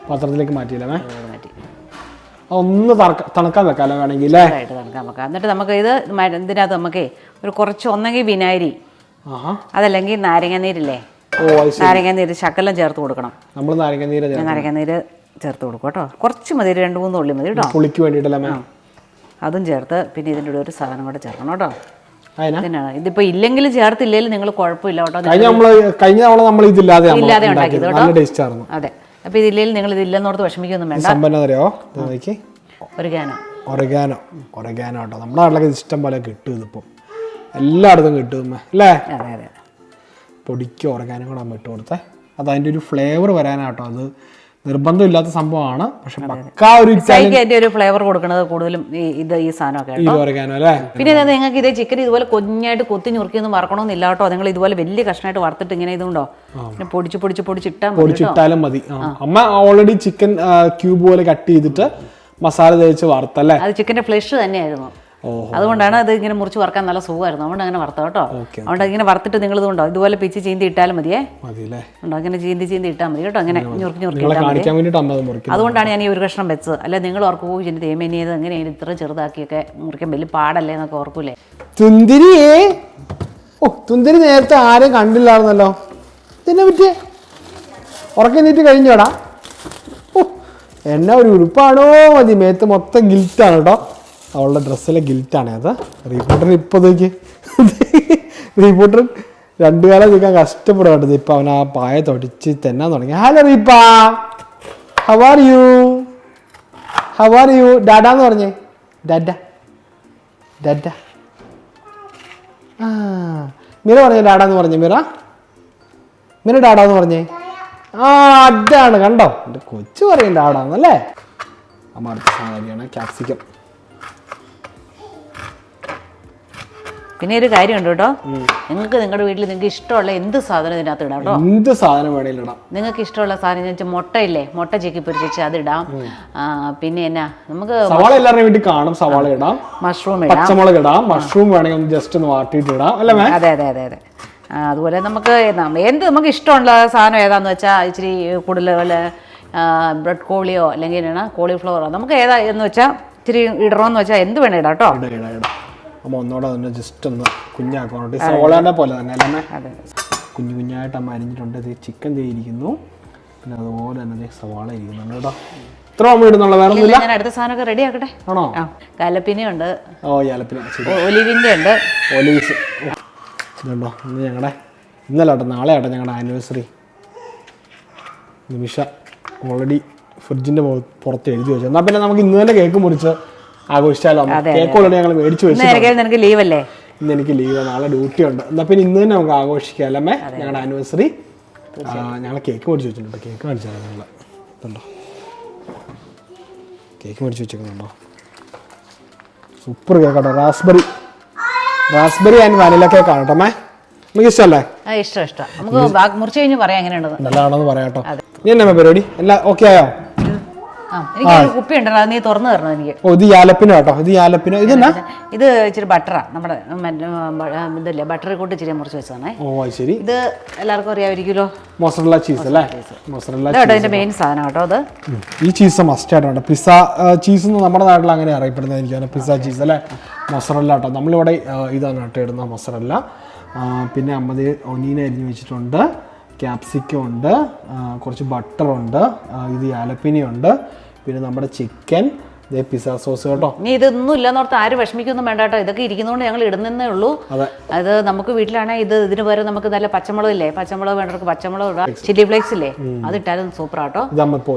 പാത്രത്തിലേക്ക് മാറ്റിയില്ലേ? മാറ്റി ഒന്ന് തണുക്കാൻ വെക്കാമല്ലോ വേണമെങ്കിൽ ആയിട്ട് തണുക്കാൻ വെക്കാം. എന്നിട്ട് നമുക്ക് ഇത് ഇതിനകത്ത് നമുക്ക് ഒരു കുറച്ച് ഒന്നെങ്കിൽ വിനാഗിരി, അതല്ലെങ്കിൽ നാരങ്ങാനീരില്ലേ, നാരങ്ങാനീര് ശകലം ചേർത്ത് കൊടുക്കണം. നമ്മൾ നാരങ്ങാനീര് ചേർത്ത് കൊടുക്കും കേട്ടോ. കുറച്ച് മതി, 2-3 തുള്ളി മതി കേട്ടോ, പുളിക്ക് വേണ്ടിയിട്ടല്ലേ. അതും ചേർത്ത് പിന്നെ ഇതിൻ്റെ കൂടെ ഒരു സാധനം കൂടെ ചേർക്കണം കേട്ടോ. ഇതിപ്പോ ഇല്ലെങ്കിലും ചേർത്തില്ലെങ്കിലും നിങ്ങൾ കുഴപ്പമില്ല കേട്ടോ. കഴിഞ്ഞ തവണ നമ്മൾ ഇല്ലാതെ ഉണ്ടാക്കിയത് കേട്ടോ. അതെ, അപ്പൊ ഇതില്ലെങ്കിൽ നിങ്ങൾ ഇതില്ലെന്നോർത്ത് വിഷമിക്കൊന്നും വേണ്ട. ഒറിഗാനോ കേട്ടോ, നമ്മുടെ നാട്ടിലൊക്കെ ഇഷ്ടം പോലെ കിട്ടും. ഇതിപ്പം എല്ലായിടത്തും കിട്ടും അല്ലേ? അതെ അതെ. പൊടിക്ക് ഒറിഗാനോ കൂടെ ഇട്ട് കൊടുത്തേ, അത് അതിൻ്റെ ഒരു ഫ്ലേവർ വരാനാട്ടോ. അത് നിർബന്ധമില്ലാത്ത സംഭവമാണ്, പക്ഷെ അതിന്റെ ഒരു ഫ്ലേവർ കൊടുക്കുന്നത് കൂടുതലും ഈ സാധനമൊക്കെ. പിന്നെ നിങ്ങൾക്ക് ഇതേ ചിക്കൻ ഇതുപോലെ കുഞ്ഞായിട്ട് കൊത്തി ഞുറുക്കിയൊന്നും വറക്കണമെന്നില്ല കേട്ടോ. നിങ്ങൾ ഇതുപോലെ വലിയ കഷ്ണമായിട്ട് വറുത്തിട്ട് ഇങ്ങനെ ഇതുണ്ടോ പൊടിച്ചിട്ടാലും മതി. അമ്മ ഓൾറെഡി ചിക്കൻ ക്യൂബ് പോലെ കട്ട് ചെയ്തിട്ട് മസാല തേച്ച് വറുത്തല്ലേ? അത് ചിക്കന്റെ ഫ്ലഷ് തന്നെയായിരുന്നു. അതുകൊണ്ടാണ് അത് ഇങ്ങനെ മുറിച്ച് വറക്കാൻ നല്ല സുഖമായിരുന്നു. അതുകൊണ്ട് അങ്ങനെ വറുത്ത കേട്ടോ. അതുകൊണ്ട് ഇങ്ങനെ വറുത്തിട്ട് നിങ്ങൾ ഇതുകൊണ്ടോ ഇതുപോലെ പിച്ച് ചീന്തി ഇട്ടാലും മതിയേ. ഉണ്ടോ അങ്ങനെ ചീന്തി ഇട്ടാൽ മതി കേട്ടോ. അങ്ങനെ ഞുറുക്കി അതുകൊണ്ടാണ് ഞാൻ ഈ ഒരു കഷ്ണം വെച്ചത്. അല്ല നിങ്ങൾ ഓർക്കൂ ഇതിന്റെ തേമേനിയത് എങ്ങനെയാണ് ഇത്ര ചെറുതാക്കിയൊക്കെ മുറിക്കാൻ വലിയ പാടല്ലേ എന്നൊക്കെ ഓർക്കൂലേ. തുന്തിരി നേരത്തെ ആരും കണ്ടില്ലായിരുന്നല്ലോ. ഇതിനെ പറ്റിയ ഉറക്കം നീറ്റ് കഴിഞ്ഞോടാ. എന്നാ ഒരു ഉടുപ്പാണോ മതി, മേത്ത് മൊത്തം ഗിൽറ്റാണ് കേട്ടോ. അവളുടെ ഡ്രസ്സിലെ ഗിൽറ്റാണ് അത്. റീപോർട്ടറിന് ഇപ്പോൾ റീപോർട്ടർ 2 കാലം നിൽക്കാൻ കഷ്ടപ്പെടുകയാണ്. ഇപ്പം അവൻ ആ പായ തൊടിച്ച് തെന്നാൻ തുടങ്ങി. ഹലോ റീപ്പാ, ഹൗ ആർ യു ഡാഡാന്ന് പറഞ്ഞേ. ഡാഡ ആ മിറ പറഞ്ഞേ, ഡാഡാന്ന് പറഞ്ഞേ. മിറ ഡാഡാന്ന് പറഞ്ഞേ. ആ അതാണ് കണ്ടോ, എൻ്റെ കൊച്ചു പറയും ഡാഡാന്നല്ലേ. അമ്മ അടുത്ത സാധനമാണ് ക്യാപ്സിക്കം. പിന്നെ ഒരു കാര്യമുണ്ട് കേട്ടോ, നിങ്ങൾക്ക് നിങ്ങളുടെ വീട്ടിൽ നിങ്ങൾക്ക് ഇഷ്ടമുള്ള എന്ത് സാധനം ഇതിനകത്ത് ഇടാം കേട്ടോ. എന്ത് സാധനം വേണേലും ഇടാം. നിങ്ങൾക്ക് ഇഷ്ടമുള്ള സാധനം വെച്ചാൽ മുട്ടയില്ലേ, മുട്ട ചിക്കി പൊരിച്ച് അതിടാം. പിന്നെ എന്നാ നമുക്ക് സവാള എല്ലാവരുടെയും വീട്ടിൽ കാണും, സവാള ഇടാം, മഷ്റൂം ഇടാം, പച്ചമുളക് ഇടാം. മഷ്റൂം വേണമെങ്കിൽ ഒന്ന് ജസ്റ്റ് ഒന്ന് വാട്ടിയിട്ട് ഇടാം അല്ലേ? അതെ അതെ അതെ അതെ. അതുപോലെ നമുക്ക് എന്ത് നമുക്ക് ഇഷ്ടമുള്ള സാധനം ഏതാന്ന് വെച്ചാൽ ഇച്ചിരി കൂടുതൽ ബ്രെഡ് കോളിയോ അല്ലെങ്കിൽ കോളിഫ്ലവറോ നമുക്ക് ഏതാ എന്ന് വെച്ചാൽ ഇച്ചിരി ഇടണമെന്ന് വെച്ചാൽ എന്ത് വേണം ഇടാം കേട്ടോ. അമ്മ ഒന്നോടെ തന്നെ ജസ്റ്റ് ഒന്ന് കുഞ്ഞാക്കാനുണ്ട്. സവോളേനെ പോലെ തന്നെ അല്ലേ? കുഞ്ഞു കുഞ്ഞായിട്ട് അമ്മ അരിഞ്ഞിട്ടുണ്ട്. ചിക്കൻ ഇരിക്കുന്നു, പിന്നെ അതുപോലെ തന്നെ സവാള ഇരിക്കുന്നുണ്ട് കേട്ടോ. ഇത്ര അമ്മ ഇടുന്നുള്ള വേറെ ഒന്നുമില്ല. ഞാൻ അടുത്ത സാധനമൊക്കെ റെഡി ആക്കട്ടെ. ആണോ? കലപ്പിനുണ്ട്, ഏലപ്പിന, ഒലിവിൻ്റെ ഉണ്ട്, ഒലീവ്സ്. ഇതുണ്ടോ ഇന്ന് ഞങ്ങളുടെ ഇന്നലെ ആട്ടെ നാളെ ആട്ടെ ഞങ്ങളുടെ ആനിവേഴ്സറി. നിമിഷ ഓൾറെഡി ഫ്രിഡ്ജിൻ്റെ പുറത്ത് എഴുതി വെച്ചു. എന്നാൽ പിന്നെ നമുക്ക് ഇന്ന് തന്നെ കേക്ക് മുറിച്ച് ആഘോഷിച്ചാലോ? കേക്ക് ഓൾറെഡി ഞങ്ങൾ മേടിച്ചു വെച്ചു. നിനക്ക് ലീവല്ലേ? ഇന്ന് എനിക്ക് ലീവ്, നാളെ ഡ്യൂട്ടി ഉണ്ട്. എന്നാൽ പിന്നെ ഇന്ന് തന്നെ നമുക്ക് ആഘോഷിക്കാം അല്ലേ ഞങ്ങളുടെ ആനിവേഴ്സറി. ഞങ്ങൾ കേക്ക് മേടിച്ച് വെച്ചിട്ടുണ്ട്. കേക്ക് മേടിച്ചാലോ ഞങ്ങൾ? ഇതുണ്ടോ കേക്ക് മേടിച്ച് വെച്ചേക്കുന്നുണ്ടോ? സൂപ്പർ കേക്കാട്ടോ. റാസ്ബെറി ആൻഡ് വാനില കേക്കാണ് കേട്ടോ. നമുക്ക് ഇഷ്ടമല്ലേ? ഇഷ്ടം. നമുക്ക് മുറിച്ച് കഴിഞ്ഞ് പറയാം എങ്ങനെയുണ്ടെന്ന്. നല്ലതാണെന്ന് പറയാട്ടോ. ഇനി എന്നാ പരിപാടി? എല്ലാം ഓക്കെ ആയോ? എനിക്ക് കുപ്പി ഉണ്ടല്ലോ, അത് നീ തുറന്നു തരണം എനിക്ക്. ഇത് യാലപ്പിനോ കേട്ടോ. ഇത് യാലപ്പിനോ. ഇതെന്നാ? ഇത് ഇച്ചിരി ബട്ടറാ, നമ്മുടെ ഇതല്ലേ ബട്ടർ കൂട്ടി ഇച്ചിരി മുറിച്ച് വെച്ചതാണേ. ശരി. ഇത് എല്ലാവർക്കും അറിയാമായിരിക്കുമല്ലോ, മൊസറല്ല ചീസ് അല്ലേ? മൊസറല്ല ഇതിന്റെ മെയിൻ സാധനം കേട്ടോ. അത് ഈ ചീസ് മസ്റ്റ് ആയിട്ടുണ്ട്. പിസ്സ ചീസ് എന്ന് നമ്മുടെ നാട്ടിൽ അങ്ങനെ അറിയപ്പെടുന്നത് എനിക്ക്. പിസ്സ ചീസ് അല്ലേ? മൊസറല്ല കേട്ടോ. നമ്മളിവിടെ ഇതാണ് കേട്ടോ ഇടുന്ന മൊസറല്ല. പിന്നെ അമ്മത് ഒനീന അരിഞ്ഞ് വെച്ചിട്ടുണ്ട്, ക്യാപ്സിക്കം ഉണ്ട്, കുറച്ച് ബട്ടറുണ്ട്, ഇത് യാലപ്പിനിയുണ്ട്, പിന്നെ നമ്മുടെ ചിക്കൻ, പിസ്സ സോസ് കേട്ടോ. ഇനി ഇതൊന്നും ഇല്ലെന്നോർത്ത് ആരും വിഷമിക്കൊന്നും വേണ്ട കേട്ടോ. ഇതൊക്കെ ഇരിക്കുന്നതുകൊണ്ട് ഞങ്ങൾ ഇടുന്നേ ഉള്ളൂ. അത് നമുക്ക് വീട്ടിലാണെങ്കിൽ ഇതിന് പകരം നമുക്ക് നല്ല പച്ചമുളക് ഇല്ലേ, പച്ചമുളക് വേണ്ടവർക്ക് പച്ചമുളക് ഇടാം, ചില്ലി ഫ്ലേക്സ് ഇല്ലേ, അത് ഇട്ടാലും സൂപ്പർ ആട്ടോ.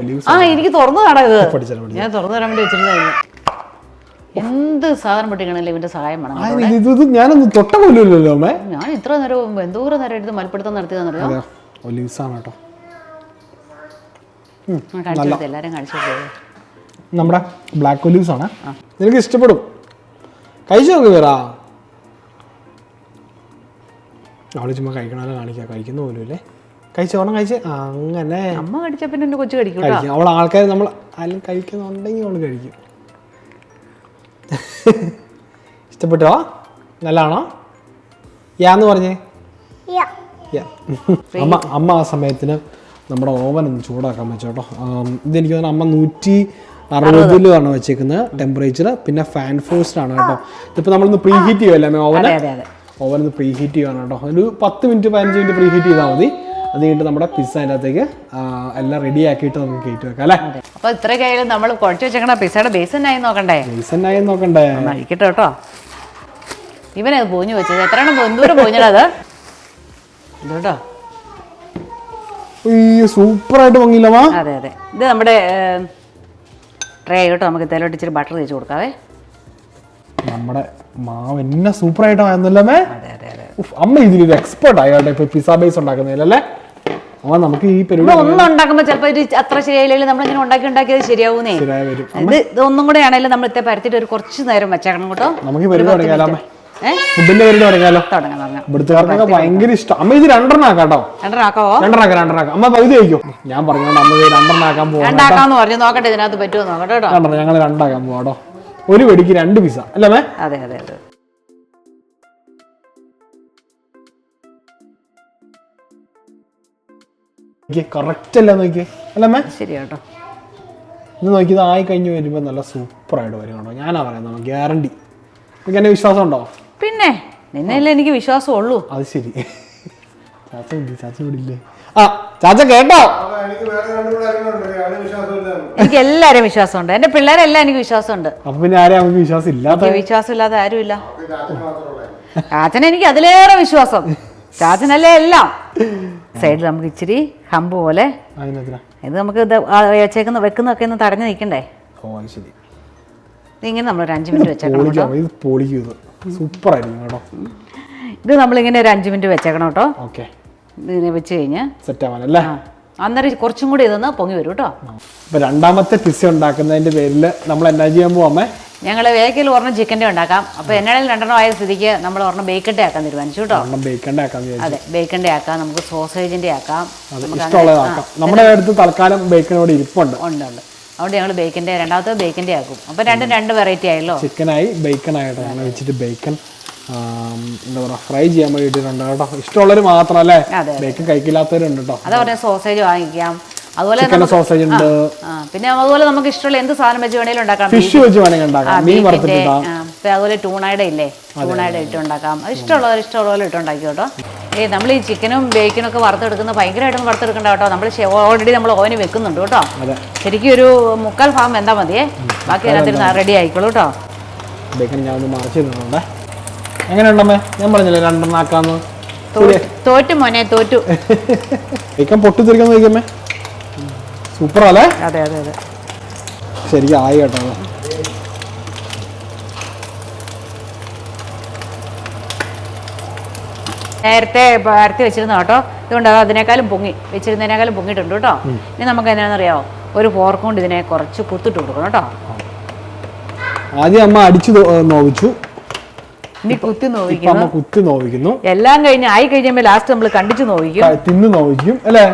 എനിക്ക് തുറന്നു കാണാം, ഇത് ഞാൻ തുറന്നു തരാൻ വേണ്ടി വെച്ചിരുന്നു. എന്ത് സാധനം പൊട്ടിക്കണല്ലേ ഇവന്റെ സഹായം വേണം. ഞാനൊന്നും തൊട്ട പോലുമില്ലല്ലോ. ഞാൻ ഇത്ര നേരം എന്തോരം നേരം എടുത്ത് മൽപ്പിടുത്തം നടത്തിയതാണെന്നറിയോ? എല്ലാരും കാണിച്ചു. നമ്മുടെ ബ്ലാക്ക് ഒലീവ്സ് ആണ്. നിനക്ക് ഇഷ്ടപ്പെടും. കഴിച്ചു നോക്ക് വേറാ. അവള് ചുമ്മാ കഴിക്കണമല്ലോ കാണിക്കാം. കഴിക്കുന്ന പോലും ഇല്ലേ. കഴിച്ച് ഒരെണ്ണം കഴിച്ച് അങ്ങനെ അമ്മ കടിച്ചാൽ പിന്നെ എൻ്റെ കൊച്ചു കടിക്കും കേട്ടോ. കഴിക്കും. അവൾ ആൾക്കാർ നമ്മൾ ആരും കഴിക്കുന്നുണ്ടെങ്കിൽ അവൾ കഴിക്കും. ഇഷ്ടപ്പെട്ടോ? നല്ലതാണോ? യാന്ന് പറഞ്ഞേ. അമ്മ ആ സമയത്തിന് നമ്മുടെ ഓവൻ ഒന്ന് ചൂടാക്കാൻ വെച്ചോട്ടോ. ഇതെനിക്ക് തോന്നുന്നു അമ്മ 160 വെച്ചേക്കുന്നത് ടെമ്പറേച്ചർ. പിന്നെ ഫാൻ ഫോഴ്സ്ഡ് ആണ് കേട്ടോ. ഇതിപ്പോൾ നമ്മളൊന്ന് പ്രീ ഹീറ്റ് ചെയ്യുമല്ലേ ഓവൻ? ഓവനൊന്ന് പ്രീ ഹീറ്റ് ചെയ്യുകയാണ് കേട്ടോ. ഒരു 10 മിനിറ്റ് 15 മിനിറ്റ് പ്രീ ഹീറ്റ് ചെയ്താൽ മതി. അത് കഴിഞ്ഞിട്ട് നമ്മുടെ പിസ്സ അതിൻ്റെ അകത്തേക്ക് എല്ലാം റെഡി ആക്കിയിട്ട് നമുക്ക് കയറ്റി വെക്കാം അല്ലേ. അപ്പോൾ ഇത്രയൊക്കെ ആയാലും നമ്മൾ കുഴച്ച് വെച്ചേക്കണ പിസ്സയുടെ ബേസനായി നോക്കണ്ടേ? ബേസനായി നോക്കണ്ടേ? കഴിക്കട്ടെ കേട്ടോ. ഇവനത് പോഞ്ഞു വെച്ചത് എത്രയാണ് എന്തോരം പോഞ്ഞത് ഇതോട്ടോ. സൂപ്പറായിട്ട് പൊങ്ങില്ലവാ. അതെ അതെ, ഇത് നമ്മുടെ ട്രേ കേട്ടോ. നമുക്ക് തേലോട്ട് ഇച്ചിരി ബട്ടർ തേച്ച് കൊടുക്കാവേ. നമ്മുടെ മാവ് എന്നെ സൂപ്പറായിട്ട് ആയിരുന്നല്ലേ. അതെ അതെ അതെ, അമ്മ ഇതിലൊരു എക്സ്പേർട്ട് ആയിട്ടെ ഇപ്പൊ പിസ്സ ബേസ് ഉണ്ടാക്കുന്നതിലല്ലേ. അപ്പൊ നമുക്ക് ഈ പരിപാടി ഒന്നും ഉണ്ടാക്കുമ്പോൾ ചിലപ്പോൾ ഇത് അത്ര ശരിയായില്ലെങ്കിൽ നമ്മളിങ്ങനെ ഉണ്ടാക്കിയത് ശരിയാവുന്നേ. ഇത് ഒന്നും കൂടെ ആണെങ്കിലും നമ്മൾ ഇത്തെ പരത്തിട്ട് ഒരു കുറച്ച് നേരം വെച്ചേക്കണം കേട്ടോ. നമുക്ക് പരിപാടി തുടങ്ങിയാലോ? ഫുഡിന്റെ പരിപാടി തുടങ്ങിയാലോ? ഇവിടുത്തുകാർക്കൊക്കെ ഭയങ്കര ഇഷ്ടം. അമ്മ ഇത് 2 ആക്കാട്ടോ. 2 അമ്മ പകുതി കഴിക്കും. ഞാൻ പറഞ്ഞോണ്ട് അമ്മ 2 ആക്കാൻ പോകാന്ന് പറഞ്ഞു. നോക്കട്ടെ ഇതിനകത്ത് പറ്റുമോ നോക്കട്ടെ കേട്ടോ. ഞങ്ങൾ 2 ആക്കാൻ പോവാട്ടോ. ഒരു വെടിക്ക് 2 പിസ്സ അല്ലേ? അതെ അതെ അതെ, കറക്റ്റ് അല്ല നോക്കിയേ അല്ലേ? ശരി കേട്ടോ. ഇത് നോക്കിയത് ആയി കഴിഞ്ഞ് വരുമ്പോൾ നല്ല സൂപ്പറായിട്ട് വരും കേട്ടോ. ഞാനാ പറയുന്നത്, ഗ്യാരണ്ടി. എനിക്ക് എന്നെ വിശ്വാസം ഉണ്ടോ? പിന്നെ നിന്നല്ലേ എനിക്ക് വിശ്വാസം ഉള്ളൂ. അത് ശരി. ചാച്ച വിടില്ലേ? ആ ചാച്ച കേട്ടോ? എനിക്ക് എല്ലാരും വിശ്വാസമുണ്ട്. എന്റെ പിള്ളേരെല്ലാം എനിക്ക് വിശ്വാസമുണ്ട്. അപ്പൊ പിന്നെ ആരെയും നമുക്ക് വിശ്വാസം ഇല്ലാത്ത? വിശ്വാസം ഇല്ലാതെ ആരുമില്ല. ചാച്ചനെ എനിക്ക് അതിലേറെ വിശ്വാസം. ചാച്ചനല്ലേ എല്ലാം. സൈഡിൽ നമുക്ക് ഇച്ചിരി ഹമ്പ് പോലെ ഇത് നമുക്ക് വെക്കുന്നൊക്കെ ഒന്ന് തടഞ്ഞു നിൽക്കണ്ടേ. ഇങ്ങനെ നമ്മൾ ഒരു 5 മിനിറ്റ് വെച്ചേക്കണം കേട്ടോ. ഇത് നമ്മളിങ്ങനെ ഒരു 5 മിനിറ്റ് വെച്ചേക്കണം കേട്ടോ. ഇതിനെ വെച്ച് കഴിഞ്ഞ് അന്നേരം കുറച്ചും കൂടി ഇതൊന്ന് പൊങ്ങി വരും കേട്ടോ. രണ്ടാമത്തെ പിസ്സ ഉണ്ടാക്കുന്നതിന്റെ പേരിൽ നമ്മൾ എന്നാ ചെയ്യാൻ പോവാമേ? ഞങ്ങൾ വേഗത്തിൽ ഒരെണ്ണം ചിക്കൻ്റെ ഉണ്ടാക്കാം. അപ്പോൾ എന്നാലും 2 ആയ സ്ഥിതിക്ക് നമ്മൾ ഒരെണ്ണം ബേക്കൻ്റെ ആക്കാൻ തീരുമാനിച്ചു കേട്ടോ. അതെ, ബേക്കൻ്റെ ആക്കാം, നമുക്ക് സോസേജിൻ്റെ ആക്കാം, നമ്മുടെ അടുത്ത് തൽക്കാലം ബേക്കനോട് ഇരിപ്പുണ്ട്. ഉണ്ട്. അതുകൊണ്ട് ഞങ്ങൾ ബേക്കൻ്റെ രണ്ടാമത്തെ ബേക്കൻ്റെ ആക്കും. അപ്പോൾ 2 വെറൈറ്റി ആയല്ലോ. ചിക്കനായി ബേക്കൺ ആയിട്ടോ. അങ്ങനെ വെച്ചിട്ട് ബേക്കൺ എന്താ പറയുക ഫ്രൈ ചെയ്യാൻ വേണ്ടിയിട്ടുണ്ട് കേട്ടോ. ഇഷ്ടമുള്ളവർ മാത്രമല്ലേ, ബേക്കൺ കഴിക്കില്ലാത്തവരുണ്ട് കേട്ടോ. അതാ പറഞ്ഞ സോസേജ് വാങ്ങിക്കാം. അതുപോലെ സോസേജ് ഉണ്ട്. പിന്നെ അതുപോലെ നമുക്ക് ഇഷ്ടമുള്ള എന്ത് സാധനം വെച്ച് വേണേലും ഉണ്ടാക്കാം. ഫിഷ് വെച്ച് വേണമെങ്കിൽ ഉണ്ടാക്കാം. മീൻ വറുത്തിട്ടാം. അതുപോലെ ടൂണയുടെ ഇല്ലേ, ടൂണയുടെ ഇട്ടുണ്ടാക്കാം. അത് ഇഷ്ടമുള്ളവർ ഇട്ടുണ്ടാക്കി കേട്ടോ. നമ്മൾ ഈ ചിക്കനും ബേക്കനും ഒക്കെ വറുത്തെടുക്കുന്ന ഭയങ്കരമായിട്ടൊന്നും വറുത്തെടുക്കണ്ട കേട്ടോ. നമ്മൾ ഓൾറെഡി നമ്മൾ ഓവന് വെക്കുന്നുണ്ട് കേട്ടോ. ശരിക്കും ഒരു 3/4 ഭാഗം വെന്താൽ മതിയേ. ബാക്കി അതിനകത്ത് റെഡി ആയിക്കോളൂ കേട്ടോ. ബേക്കൻ ഞാൻ ഒന്ന് മറച്ചു തരുന്നുണ്ടേ. എങ്ങനെയുണ്ടമ്മേ? ഞാൻ പറഞ്ഞില്ലേ 2 ആക്കാന്ന്. തോറ്റു മോനെ, തോറ്റു. ബേക്കൻ പൊട്ടിത്തെറിക്കാൻ നോക്കിയമ്മേ. സൂപ്പറല്ലേ? അതെ അതെ അതെ, ശരിക്കും ആയി കേട്ടോ. നേരത്തെ പരത്തി വെച്ചിരുന്ന കേട്ടോ. ഇതുകൊണ്ട് അതിനേക്കാളും വെച്ചിരുന്നതിനേക്കാളും പൊങ്ങിയിട്ടുണ്ട് കേട്ടോ. ഇനി നമുക്ക് എന്നാണെന്നറിയാമോ, ഒരു ഫോർക്ക് കൊണ്ട് ഇതിനെ കുറച്ച് കുത്തിട്ട് കൊടുക്കണം കേട്ടോ. ആദ്യം അമ്മ അടിച്ചു നോവിച്ചു, ഇനി കുത്തി നോവിക്കുന്നു. എല്ലാം ആയി കഴിഞ്ഞാൽ ലാസ്റ്റ് നമ്മൾ കണ്ടിച്ച് നോവിക്കും, തിന്ന് നോവിക്കും അല്ലേ?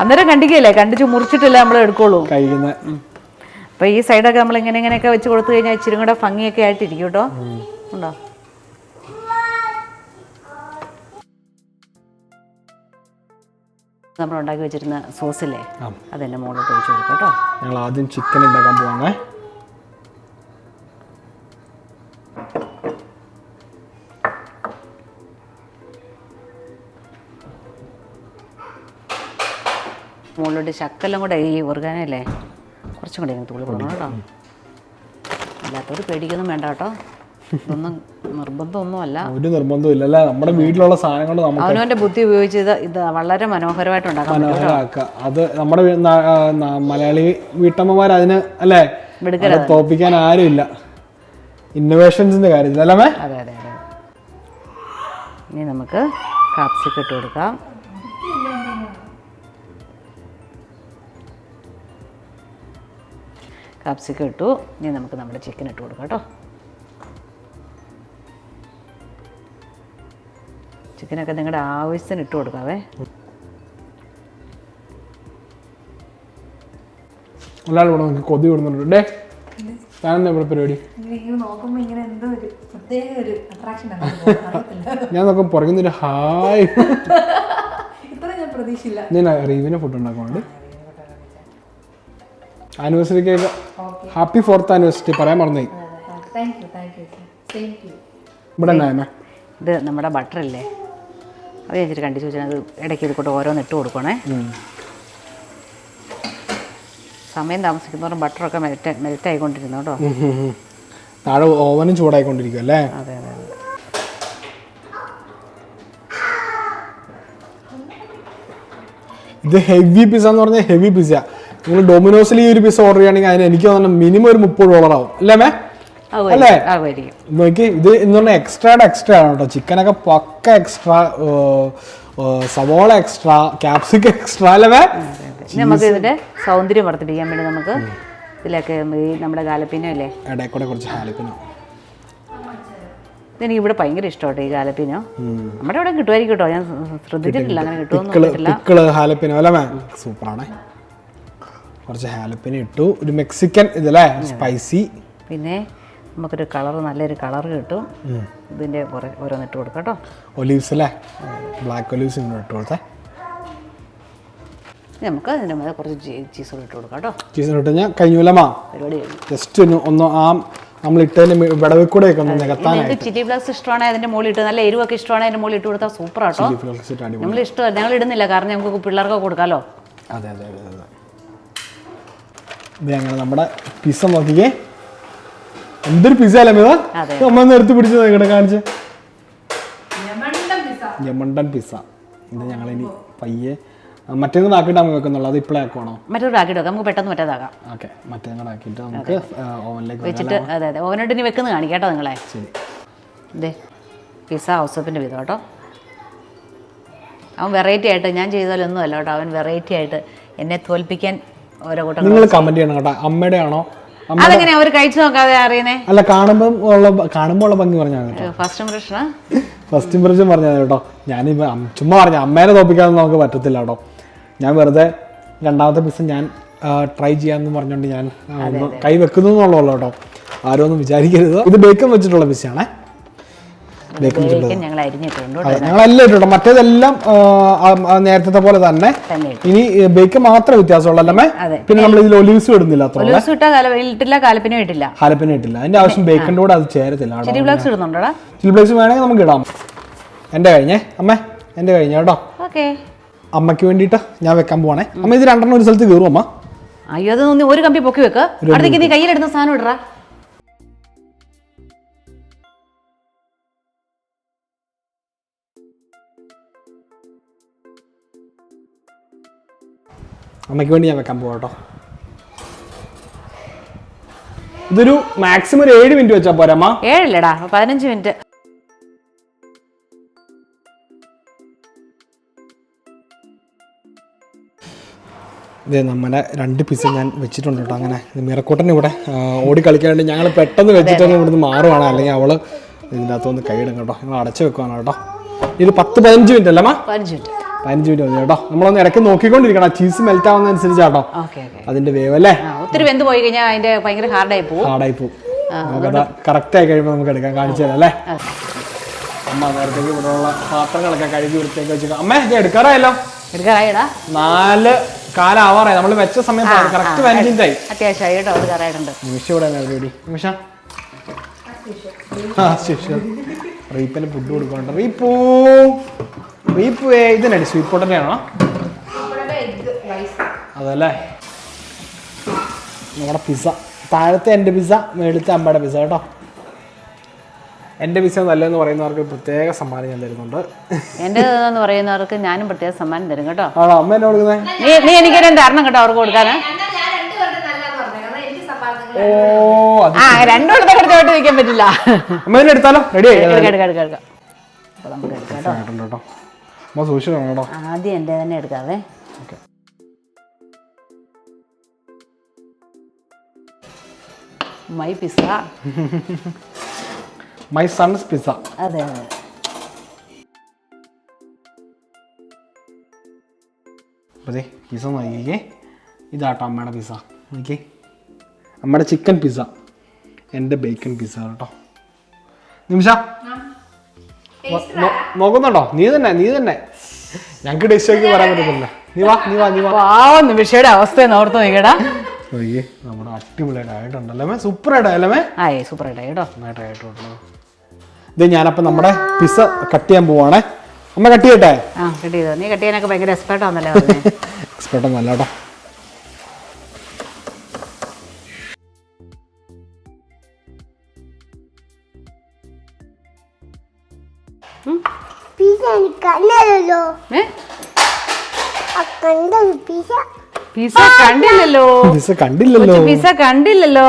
അന്നേരം കണ്ടിക്കല്ലേ, കണ്ടിച്ച് മുറിച്ചിട്ടല്ലേ നമ്മൾ എടുക്കുള്ളൂ കഴിക്കുന്നത്. അപ്പൊ ഈ സൈഡൊക്കെ നമ്മൾ ഇങ്ങനെയൊക്കെ വെച്ച് കൊടുത്തു കഴിഞ്ഞാൽ ഇച്ചിരി കൂടെ ഭംഗിയൊക്കെ ആയിട്ടിരിക്കും കേട്ടോ. ഉണ്ടോ? നമ്മൾ ഉണ്ടാക്കി വെച്ചിരുന്ന സോസില്ലേ, അതെന്നെ മുകളിലോട്ട് ഒഴിച്ചു കൊടുക്കും കേട്ടോ. ഞങ്ങൾ ആദ്യം ചിക്കൻ ഉണ്ടാക്കാൻ പോവാണേ. മുകളിലോട്ട് ശക്കെല്ലാം കൂടെ ഈ ഒറുകാനല്ലേ കുറച്ചും കൂടെ ഇങ്ങനെ തൂളി കൊടുക്കണം കേട്ടോ. അല്ലാത്തവർ പേടിക്കൊന്നും വേണ്ട കേട്ടോ. ഇതൊന്നും നിർബന്ധമൊന്നുമല്ല. ഒരു നിർബന്ധമില്ലല്ലേ. നമ്മുടെ വീട്ടിലുള്ള സാധനങ്ങൾ അവനവന്റെ ബുദ്ധി ഉപയോഗിച്ച് ഇത് വളരെ മനോഹരമായിട്ട് ഉണ്ടാക്കാം. അത് നമ്മുടെ മലയാളി വീട്ടമ്മമാർ അതിന് അല്ലേ തോപ്പിക്കാൻ ആരുമില്ല ഇന്നോവേഷൻസിന്റെ കാര്യത്തിൽ അല്ലേ? അതെ അതെ അതെ. ഇനി നമുക്ക് കാപ്സിക്കം ഇട്ട് കൊടുക്കാം. കാപ്സിക്കം ഇട്ടു. ഇനി നമുക്ക് നമ്മുടെ ചിക്കൻ ഇട്ട് കൊടുക്കാം കേട്ടോ. ചിക്കനൊക്കെ നിങ്ങളുടെ ആവശ്യത്തിന് ഇട്ട് കൊടുക്കാവേ. ഒരാൾ ഇവിടെ നമുക്ക് കൊതി വിടുന്നുണ്ട്. ഡേ താനെന്താ ഇവിടെ പരിപാടി? നോക്കുമ്പോ ഇങ്ങനെ എന്തോ ഒരു പ്രത്യേക ഒരു അട്രാക്ഷൻ ഞാൻ നോക്കാം പുറകുന്നൊരു ഹായ്. ഇത്ര ഞാൻ പ്രതീക്ഷയില്ല. ഞാൻ റീവിനെ ഫുഡ് ഉണ്ടാക്കുന്നുണ്ട്. ആനിവേഴ്സറിക്ക് ഹാപ്പി 4th ആനിവേഴ്സറി പറയാൻ മറന്നുപോയി. ഇവിടെ എന്നാ ഇത് നമ്മുടെ ബട്ടറല്ലേ, അത് ഞാൻ ഇച്ചിരി കണ്ടിച്ചു വെച്ചാൽ അത് ഇടയ്ക്ക് ഇത് കൊണ്ട് ഓരോന്ന് ഇട്ട് കൊടുക്കണേ. സമയം താമസിക്കുന്നവരും ബട്ടറൊക്കെ മെൽറ്റ് ആയിക്കൊണ്ടിരുന്നു കേട്ടോ. താഴെ ഓവനും ചൂടായിക്കൊണ്ടിരിക്കും അല്ലേ? അതെ അതെ അതെ. ഇത് ഹെവി പിസ്സ എന്ന് പറഞ്ഞാൽ ഹെവി പിസ്സ. നിങ്ങൾ ഡൊമിനോസിൽ ഈ ഒരു പിസ്സ ഓർഡർ ചെയ്യുകയാണെങ്കിൽ അതിന് എനിക്ക് തോന്നുന്നു മിനിമം ഒരു $30 ആവും അല്ലേ മേ? അല്ലേ? നോക്കി ഇത് എന്ന് പറഞ്ഞാൽ എക്സ്ട്രാ ആണ് കേട്ടോ. ചിക്കനൊക്കെ പക്ക എക്സ്ട്രാ, സവോള എക്സ്ട്രാ, ക്യാപ്സിക്കം എക്സ്ട്രാ അല്ലേ മേ? നമുക്ക് ഇതിന്റെ സൗന്ദര്യം വർദ്ധിപ്പിക്കാൻ വേണ്ടി നമുക്ക് ഇതിലൊക്കെ ഈ നമ്മുടെ ഗാലപ്പീനോ ഇല്ലേ, ഇടയിൽ കൂടെ കുറച്ച് ഹാലപ്പിനോ. ഇതെനിക്ക് ഇവിടെ ഭയങ്കര ഇഷ്ടമാട്ടോ ഈ ഗാലപ്പീനോ. നമ്മുടെ ഇവിടെ കിട്ടുമായിരിക്കും കേട്ടോ, ഞാൻ ശ്രദ്ധിച്ചിട്ടില്ല അങ്ങനെ കിട്ടുമെന്ന്. ഹാലപ്പിനോ അല്ലേ മേ? സൂപ്പറാണ്. കുറച്ച് ഹാലപ്പിനോ ഇട്ടു. ഒരു മെക്സിക്കൻ ഇതല്ലേ സ്പൈസി. പിന്നെ നമുക്കൊരു കളർ, നല്ലൊരു കളർ കിട്ടും. ഇതിൻ്റെ ഓരോന്ന് ഇട്ട് കൊടുക്കാം കേട്ടോ. ഒലീവ്സ് അല്ലേ, ബ്ലാക്ക് ഒലീവ്സ് ഇങ്ങനെ ഇട്ട് കൊടുത്തേ. നമുക്ക് അതിൻ്റെ മേലെ കുറച്ച് ചീസ് ഇട്ട് കൊടുക്കാം കേട്ടോ. ചീസ് ഇട്ട് കഴിഞ്ഞാൽ കഴിഞ്ഞൂലമാ പരിപാടി കഴിഞ്ഞു. ജസ്റ്റ് ഒന്ന് ആ നമ്മൾ ഇട്ടതിന് വിടവിൽ കൂടെ ഒക്കെ ഒന്ന് നികത്താനായിട്ട്. ചില്ലി ഫ്ലേക്സ് ഇഷ്ടമാണെങ്കിൽ അതിൻ്റെ മുകളിൽ ഇട്ട്, നല്ല എരിവൊക്കെ ഇഷ്ടമാണെങ്കിൽ അതിൻ്റെ മുകളിൽ ഇട്ട് കൊടുത്താൽ സൂപ്പർ ആട്ടോ. നമ്മൾ ഇഷ്ടം ഞങ്ങൾ ഇടുന്നില്ല, കാരണം നമുക്ക് പിള്ളേർക്കൊക്കെ കൊടുക്കാമല്ലോ. അതെ അതെ അതെ അതെ. ഇത് ഞങ്ങൾ നമ്മുടെ പിസ്സ നോക്കിക്കേ, എന്തൊരു പിസ്സ അല്ലേ ഇതാ? അമ്മ എടുത്ത് പിടിച്ചത് ഇവിടെ കാണിച്ച്. യമണ്ടൻ പിസ്സ. ഇത് ഞങ്ങളിനി പയ്യെ മറ്റേന്ന് ആക്കിയിട്ട് നമുക്ക് വെക്കുന്നുള്ളൂ. അത് ഇപ്പോഴേ ആക്കുവാണോ? മറ്റൊരു ആക്കിയിട്ട് വെക്കാം, നമുക്ക് പെട്ടെന്ന് മറ്റേതാക്കാം. ഓക്കെ, മറ്റേന്ന് ആക്കിയിട്ട് നമുക്ക് ഓവനിലേക്ക് വെച്ചിട്ട്. അതെ അതെ, ഓവനോട്ട് ഇനി വെക്കുന്നത് കാണിക്കാം കേട്ടോ നിങ്ങളെ. ശരി. ഇതേ പിസ്സ ഹൗസപ്പിൻ്റെ വിധം കേട്ടോ. അവൻ വെറൈറ്റി ആയിട്ട്, ഞാൻ ചെയ്താലൊന്നും അല്ല കേട്ടോ, അവൻ വെറൈറ്റി ആയിട്ട് എന്നെ തോൽപ്പിക്കാൻ ഓരോ കൂട്ടം. നിങ്ങൾ കമന്റ് ചെയ്യണം കേട്ടോ, അമ്മയുടെ ആണോ? അതെങ്ങനെ അവർ കഴിച്ചു നോക്കാതെ അറിയുന്നേ? അല്ല, കാണുമ്പോൾ ഉള്ള ഭംഗി പറഞ്ഞാൽ ഫസ്റ്റ് ഇംപ്രഷൻ പറഞ്ഞാൽ കേട്ടോ. ഞാനിപ്പോൾ ചുമ്മാ പറഞ്ഞ അമ്മേനെ തോൽപ്പിക്കാനൊന്നും നമുക്ക് പറ്റത്തില്ല കേട്ടോ. ഞാൻ വെറുതെ രണ്ടാമത്തെ പിസ്സ ഞാൻ ട്രൈ ചെയ്യാമെന്ന് പറഞ്ഞുകൊണ്ട് ഞാൻ കൈ വെക്കുന്നു എന്നുള്ളൂ കേട്ടോ. ആരും ഒന്നും വിചാരിക്കരുത്. ഇത് ബേക്കൺ വെച്ചിട്ടുള്ള പിസ്സയാണേ. ഞങ്ങളെല്ലാം ഇട്ടോ, മറ്റേതെല്ലാം നേരത്തെ പോലെ തന്നെ. ഇനി ബേക്കൺ മാത്രമേ വ്യത്യാസമുള്ളൂ. പിന്നെ നമ്മൾ ഇതിൽ ഒലിവ്സ് ഇടുന്നില്ല. ഹാലപ്പിനോ ഇട്ടില്ല. അതിന്റെ ആവശ്യം ബേക്കൻ്റെ കൂടെ അത് ചേരത്തില്ല. ചില്ലി ഫ്ലേക്സ് വേണമെങ്കിൽ നമുക്ക് ഇടാം. എന്റെ കഴിഞ്ഞേ അമ്മേ, എന്റെ കഴിഞ്ഞ കേട്ടോ. അമ്മയ്ക്ക് വേണ്ടിയിട്ട് ഞാൻ വെക്കാൻ പോവാണേ. അമ്മ ഇത് രണ്ടെണ്ണം ഒരു സ്ഥലത്ത് കയറും അമ്മ. അയ്യോ, അത് ഒരു കമ്പി പൊക്കി വെക്ക്. നീ കയ്യിലെടുത്ത സാധനം ഇടറാ. അമ്മയ്ക്ക് വേണ്ടി ഞാൻ വെക്കാൻ പോവാം കേട്ടോ. ഇതൊരു മാക്സിമം ഒരു 7 മിനിറ്റ് വെച്ചാൽ പോരാ അമ്മ? 7 15 മിനിറ്റ്. ഇതേ നമ്മുടെ 2 പിസ്സ ഞാൻ വെച്ചിട്ടുണ്ട് കേട്ടോ. അങ്ങനെ മിറക്കൂട്ടന് ഇവിടെ ഓടി കളിക്കാണ്ട് ഞങ്ങൾ പെട്ടെന്ന് വെച്ചിട്ട് ഇവിടുന്ന് മാറുവാണ്, അല്ലെങ്കിൽ അവള് ഇതിൻ്റെ അകത്തൊന്ന് കൈയിടും കേട്ടോ. ഞങ്ങൾ അടച്ചു വെക്കുവാണ് കേട്ടോ. ഇത് 10-15 മിനിറ്റ് അല്ലേ അമ്മ? 15 മിനിറ്റ് മതി കേട്ടോ. നമ്മളൊന്ന് ഇടയ്ക്ക് നോക്കിക്കൊണ്ടിരിക്കണം, ചീസ് മെൽറ്റ് ആവുന്നതനുസരിച്ചാട്ടോ അതിന്റെ വേവ് അല്ലേ. ഒത്തിരി വെന്ത് പോയി കഴിഞ്ഞാൽ അതിന്റെ ഭയങ്കര ഹാർഡായി പോകും. കറക്റ്റ് ആയി കഴിയുമ്പോൾ നമുക്ക് എടുക്കാൻ കാണിച്ചു തരാം അല്ലേ. അമ്മ നേരത്തേക്ക് ഇവിടെയുള്ള പാത്രങ്ങളൊക്കെ കഴുകി വൃത്തിയൊക്കെ വെച്ചിട്ട് അമ്മ ഇത് എടുക്കാറായല്ലോ. 4 കാലാവാറായി. നമ്മൾ വെച്ച സമയത്ത് കറക്റ്റ് 15 മിനിറ്റ് ആയി. അത്യാവശ്യമായി കേട്ടോ. അത് കറായിട്ടുണ്ട്. നിമിഷ ഇവിടെ പരിപാടി. നിമിഷ റീപ്പിന് ഫുഡ് കൊടുക്കണ്ട. റീപ്പുവേ ഇതിനടി സ്വീറ്റ് പൊട്ടൻ്റെയാണോ? അതല്ലേ നമ്മുടെ പിസ്സ. താഴത്തെ എൻ്റെ പിസ്സ, മേളത്തെ അമ്മയുടെ പിസ്സ കേട്ടോ. എൻ്റെ പിസ്സ നല്ലതെന്ന് പറയുന്നവർക്ക് പ്രത്യേക സമ്മാനം ഞാൻ തരുന്നുണ്ട്. എൻ്റെന്ന് പറയുന്നവർക്ക് ഞാനും പ്രത്യേക സമ്മാനം തരും കേട്ടോ. ആണോ അമ്മ എന്നെ കൊടുക്കുന്നത്? നീ എനിക്ക് 2 തരണം കേട്ടോ അവർക്ക് കൊടുക്കാന്. ഓ, 2 എടുത്തോട്ട് വയ്ക്കാൻ പറ്റില്ല. അമ്മ ഇതിനെ എടുത്താലോ? റെഡി ആയി നമുക്ക് എടുക്കാം കേട്ടോ. അമ്മ സൂക്ഷിക്കണം കേട്ടോ. ആദ്യം എൻ്റെ തന്നെ എടുക്കാവേ. My pizza, my son's pizza. അതെ അതെ. പിസ്സ നോക്കിക്കേ, ഇതാട്ടോ അമ്മയുടെ പിസ്സ. ഓക്കെ, നമ്മുടെ ചിക്കൻ പിസ്സ, എൻ്റെ ബേക്കൺ പിസ്സ കേട്ടോ. നിമിഷ നോക്കുന്നുണ്ടോ? നീ തന്നെ ഞങ്ങൾക്ക് ടേസ്റ്റ് ആക്കി പറയാൻ പറ്റത്തില്ല. നീ വാ. പാവം നിമിഷയുടെ അവസ്ഥ ഓർത്ത് നോക്കടാ. നമ്മുടെ അടിപൊളിയായിട്ട് ആയിട്ടുണ്ടല്ലേ, സൂപ്പറായിട്ടല്ലേ? സൂപ്പറായിട്ടാ കേട്ടോ. ഇത് ഞാനപ്പം നമ്മുടെ പിസ്സ കട്ട് ചെയ്യാൻ പോവാണേ. അമ്മ കട്ട് ചെയ്യട്ടെ? കട്ട് ചെയ്തോ. നീ കട്ട് ചെയ്യാനൊക്കെ ഭയങ്കര എക്സ്പേർട്ട് ആണല്ലേ? എക്സ്പേർട്ട് ഒന്നല്ല കേട്ടോ. പിസ്സ കണ്ടില്ലല്ലോ. പിസ്സ കണ്ടില്ലല്ലോ.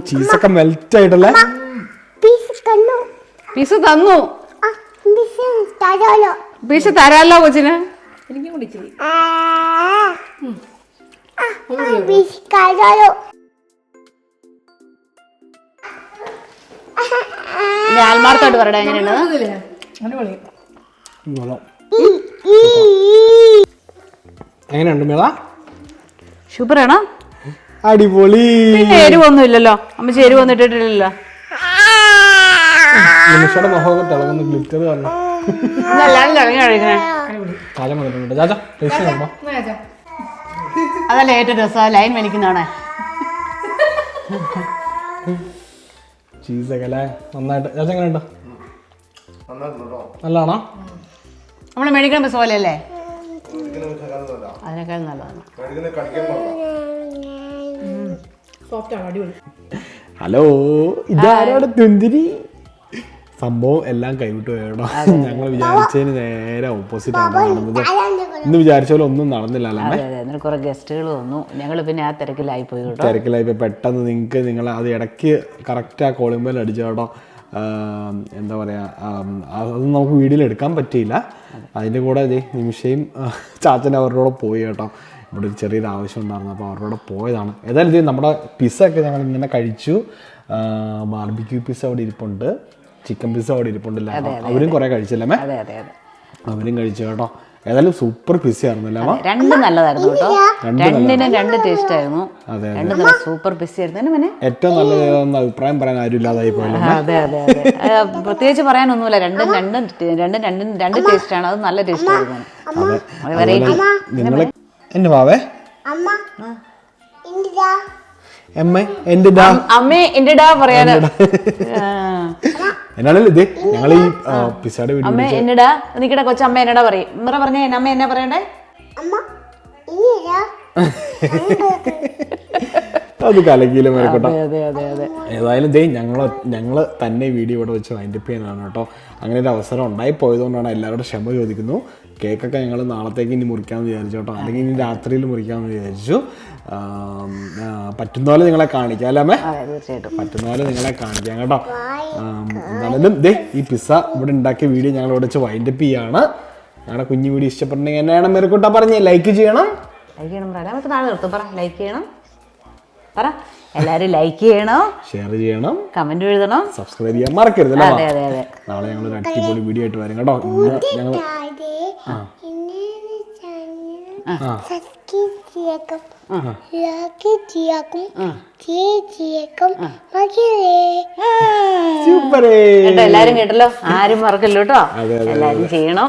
ചീസൊക്കെ മെൽറ്റ് ആയിട്ടല്ലേ? പിസ്സ തന്നു. പിസ്സ തരാല്ലോ കൊച്ചിന്. എനിക്കും കൂടി ഇച്ചിരി. ആത്മാർത്ഥമായിട്ട് പറയടാ എങ്ങനെയുണ്ട്? എങ്ങനെയുണ്ട് മേള? സൂപ്പറാണോ? അടിപൊളി. പിന്നെ എരിവൊന്നും ഇല്ലല്ലോ. അമ്മച്ചി എരിവൊന്നും ഇട്ടിട്ടില്ലല്ലോ. നിമിഷയുടെ മുഖമൊക്കെ തിളങ്ങുന്ന ഗ്ലിറ്റർ കാരണം അതല്ലേ ഏറ്റവും രസം, ലൈൻ വലിക്കുന്നതാണേ. ചീസൊക്കെ അല്ലേ നന്നായിട്ട്. ചാച്ച എങ്ങനെയുണ്ട്? നല്ലതാണോ? നമ്മള് മേടിക്കുന്ന പിസ്സ പോലെ അല്ലേ? അതിനേക്കാൾ നല്ലതാണ്. ഹലോ, ഇതാരോടെ തുന്തിരി സംഭവം എല്ലാം കൈവിട്ട് പോയട്ടോ. ഞങ്ങൾ വിചാരിച്ചതിന് നേരെ ഓപ്പോസിറ്റ് ആണ് നടന്നത്. ഇന്ന് വിചാരിച്ച പോലെ ഒന്നും നടന്നില്ല അല്ലേ? കുറെ ഗസ്റ്റുകൾ വന്നു. ഞങ്ങൾ പിന്നെ ആ തിരക്കിലായി പോയി. പെട്ടെന്ന് നിങ്ങൾ അത് ഇടയ്ക്ക് കറക്റ്റ് ആ കോളിംബേൽ അടിച്ചു കേട്ടോ. എന്താ പറയുക, അതൊന്നും നമുക്ക് വീഡിയോയിൽ എടുക്കാൻ പറ്റിയില്ല. അതിൻ്റെ കൂടെ നിമിഷയും ചാച്ചൻ അവരുടെ കൂടെ പോയി കേട്ടോ. ഇവിടെ ഒരു ചെറിയൊരു ആവശ്യം ഉണ്ടായിരുന്നു, അപ്പോൾ അവരുടെ കൂടെ പോയതാണ്. ഏതായാലും നമ്മുടെ പിസ്സ ഒക്കെ ഞങ്ങൾ ഇങ്ങനെ കഴിച്ചു. ബാർബിക്യൂ പിസ്സ അവിടെ ഇരിപ്പുണ്ട്, ചിക്കൻ പിസ്സ അവിടെ ഇരിപ്പുണ്ടല്ല, അവരും കുറേ കഴിച്ചില്ലേ? അവരും കഴിച്ചു കേട്ടോ. ഏതായാലും സൂപ്പർ പിസ്സ ആയിരുന്നല്ലേ? രണ്ടും നല്ലതായിരുന്നു കേട്ടോ. രണ്ടിനും രണ്ട് ടേസ്റ്റ് ആയിരുന്നു. രണ്ടും നല്ല സൂപ്പർ പിസ്സ ആയിരുന്നു. ഏറ്റവും നല്ലത് അഭിപ്രായം പറയാൻ ആരും ഇല്ലാതായി പോയല്ലോ. അതെ അതെ അതെ, പ്രത്യേകിച്ച് പറയാനൊന്നുമില്ല. രണ്ട് ടേസ്റ്റ് ആണ്. അത് നല്ല ടേസ്റ്റ് ആയിരുന്നു. വെറൈറ്റി. നിങ്ങൾ എന്റെ വാവേ അമ്മേ എന്റെ ഡാ പറയാന് എന്നാണല്ലോ ഇത് ഞങ്ങൾ ഈ പിസ്സയുടെ വീഡിയോ അമ്മ എന്നടാ നിക്കടെ കൊച്ചമ്മ എന്നടാ പറയും. ഇമ്മറ പറഞ്ഞ അമ്മ എന്നാ പറയണ്ടേ? അത് കലക്കിയില്ല മേൽക്കോട്ടെ. ഏതായാലും ഞങ്ങള് തന്നെ വീഡിയോ ഇവിടെ വെച്ച് വൈൻഡപ്പ് ചെയ്യാനാണ് കേട്ടോ. അങ്ങനെ ഒരു അവസരം ഉണ്ടായി പോയതുകൊണ്ടാണ് എല്ലാവരോടും ക്ഷമ ചോദിക്കുന്നു. കേക്കൊക്കെ ഞങ്ങൾ നാളത്തേക്ക് ഇനി മുറിക്കാമെന്ന് വിചാരിച്ചു കേട്ടോ, അല്ലെങ്കിൽ ഇനി രാത്രിയിൽ മുറിക്കാമെന്ന് വിചാരിച്ചു. പറ്റുന്ന പോലെ നിങ്ങളെ കാണിക്കാം അല്ലേ അമ്മേ? പറ്റുന്ന പോലെ നിങ്ങളെ കാണിക്കാം കേട്ടോ. എന്തായാലും ഈ പിസ്സ ഇവിടെ ഉണ്ടാക്കിയ വീഡിയോ ഞങ്ങൾ ഇവിടെ വെച്ച് വൈൻഡപ്പ് ചെയ്യാണ്. ഞങ്ങളുടെ കുഞ്ഞു വീഡിയോ ഇഷ്ടപ്പെട്ടുണ്ടെങ്കിൽ എന്നാണ് മേൽക്കോട്ട പറഞ്ഞ് ലൈക്ക് ചെയ്യണം. ലൈക്ക് ചെയ്യണം പറ. എല്ലാരും ലൈക്ക് ചെയ്യണം, ഷെയർ ചെയ്യണം, കമന്റ് എഴുതണം, സബ്സ്ക്രൈബ് ചെയ്യാൻ മറക്കരുത്. നാളെ ഞങ്ങൾ ഒരു അടിപൊളി വീഡിയോ ആയിട്ട് വരും കേട്ടോ. ഞങ്ങൾ എല്ലാരും കേട്ടല്ലോ, ആരും മറക്കല്ലോ കേട്ടോ. എല്ലാരും ചെയ്യണം.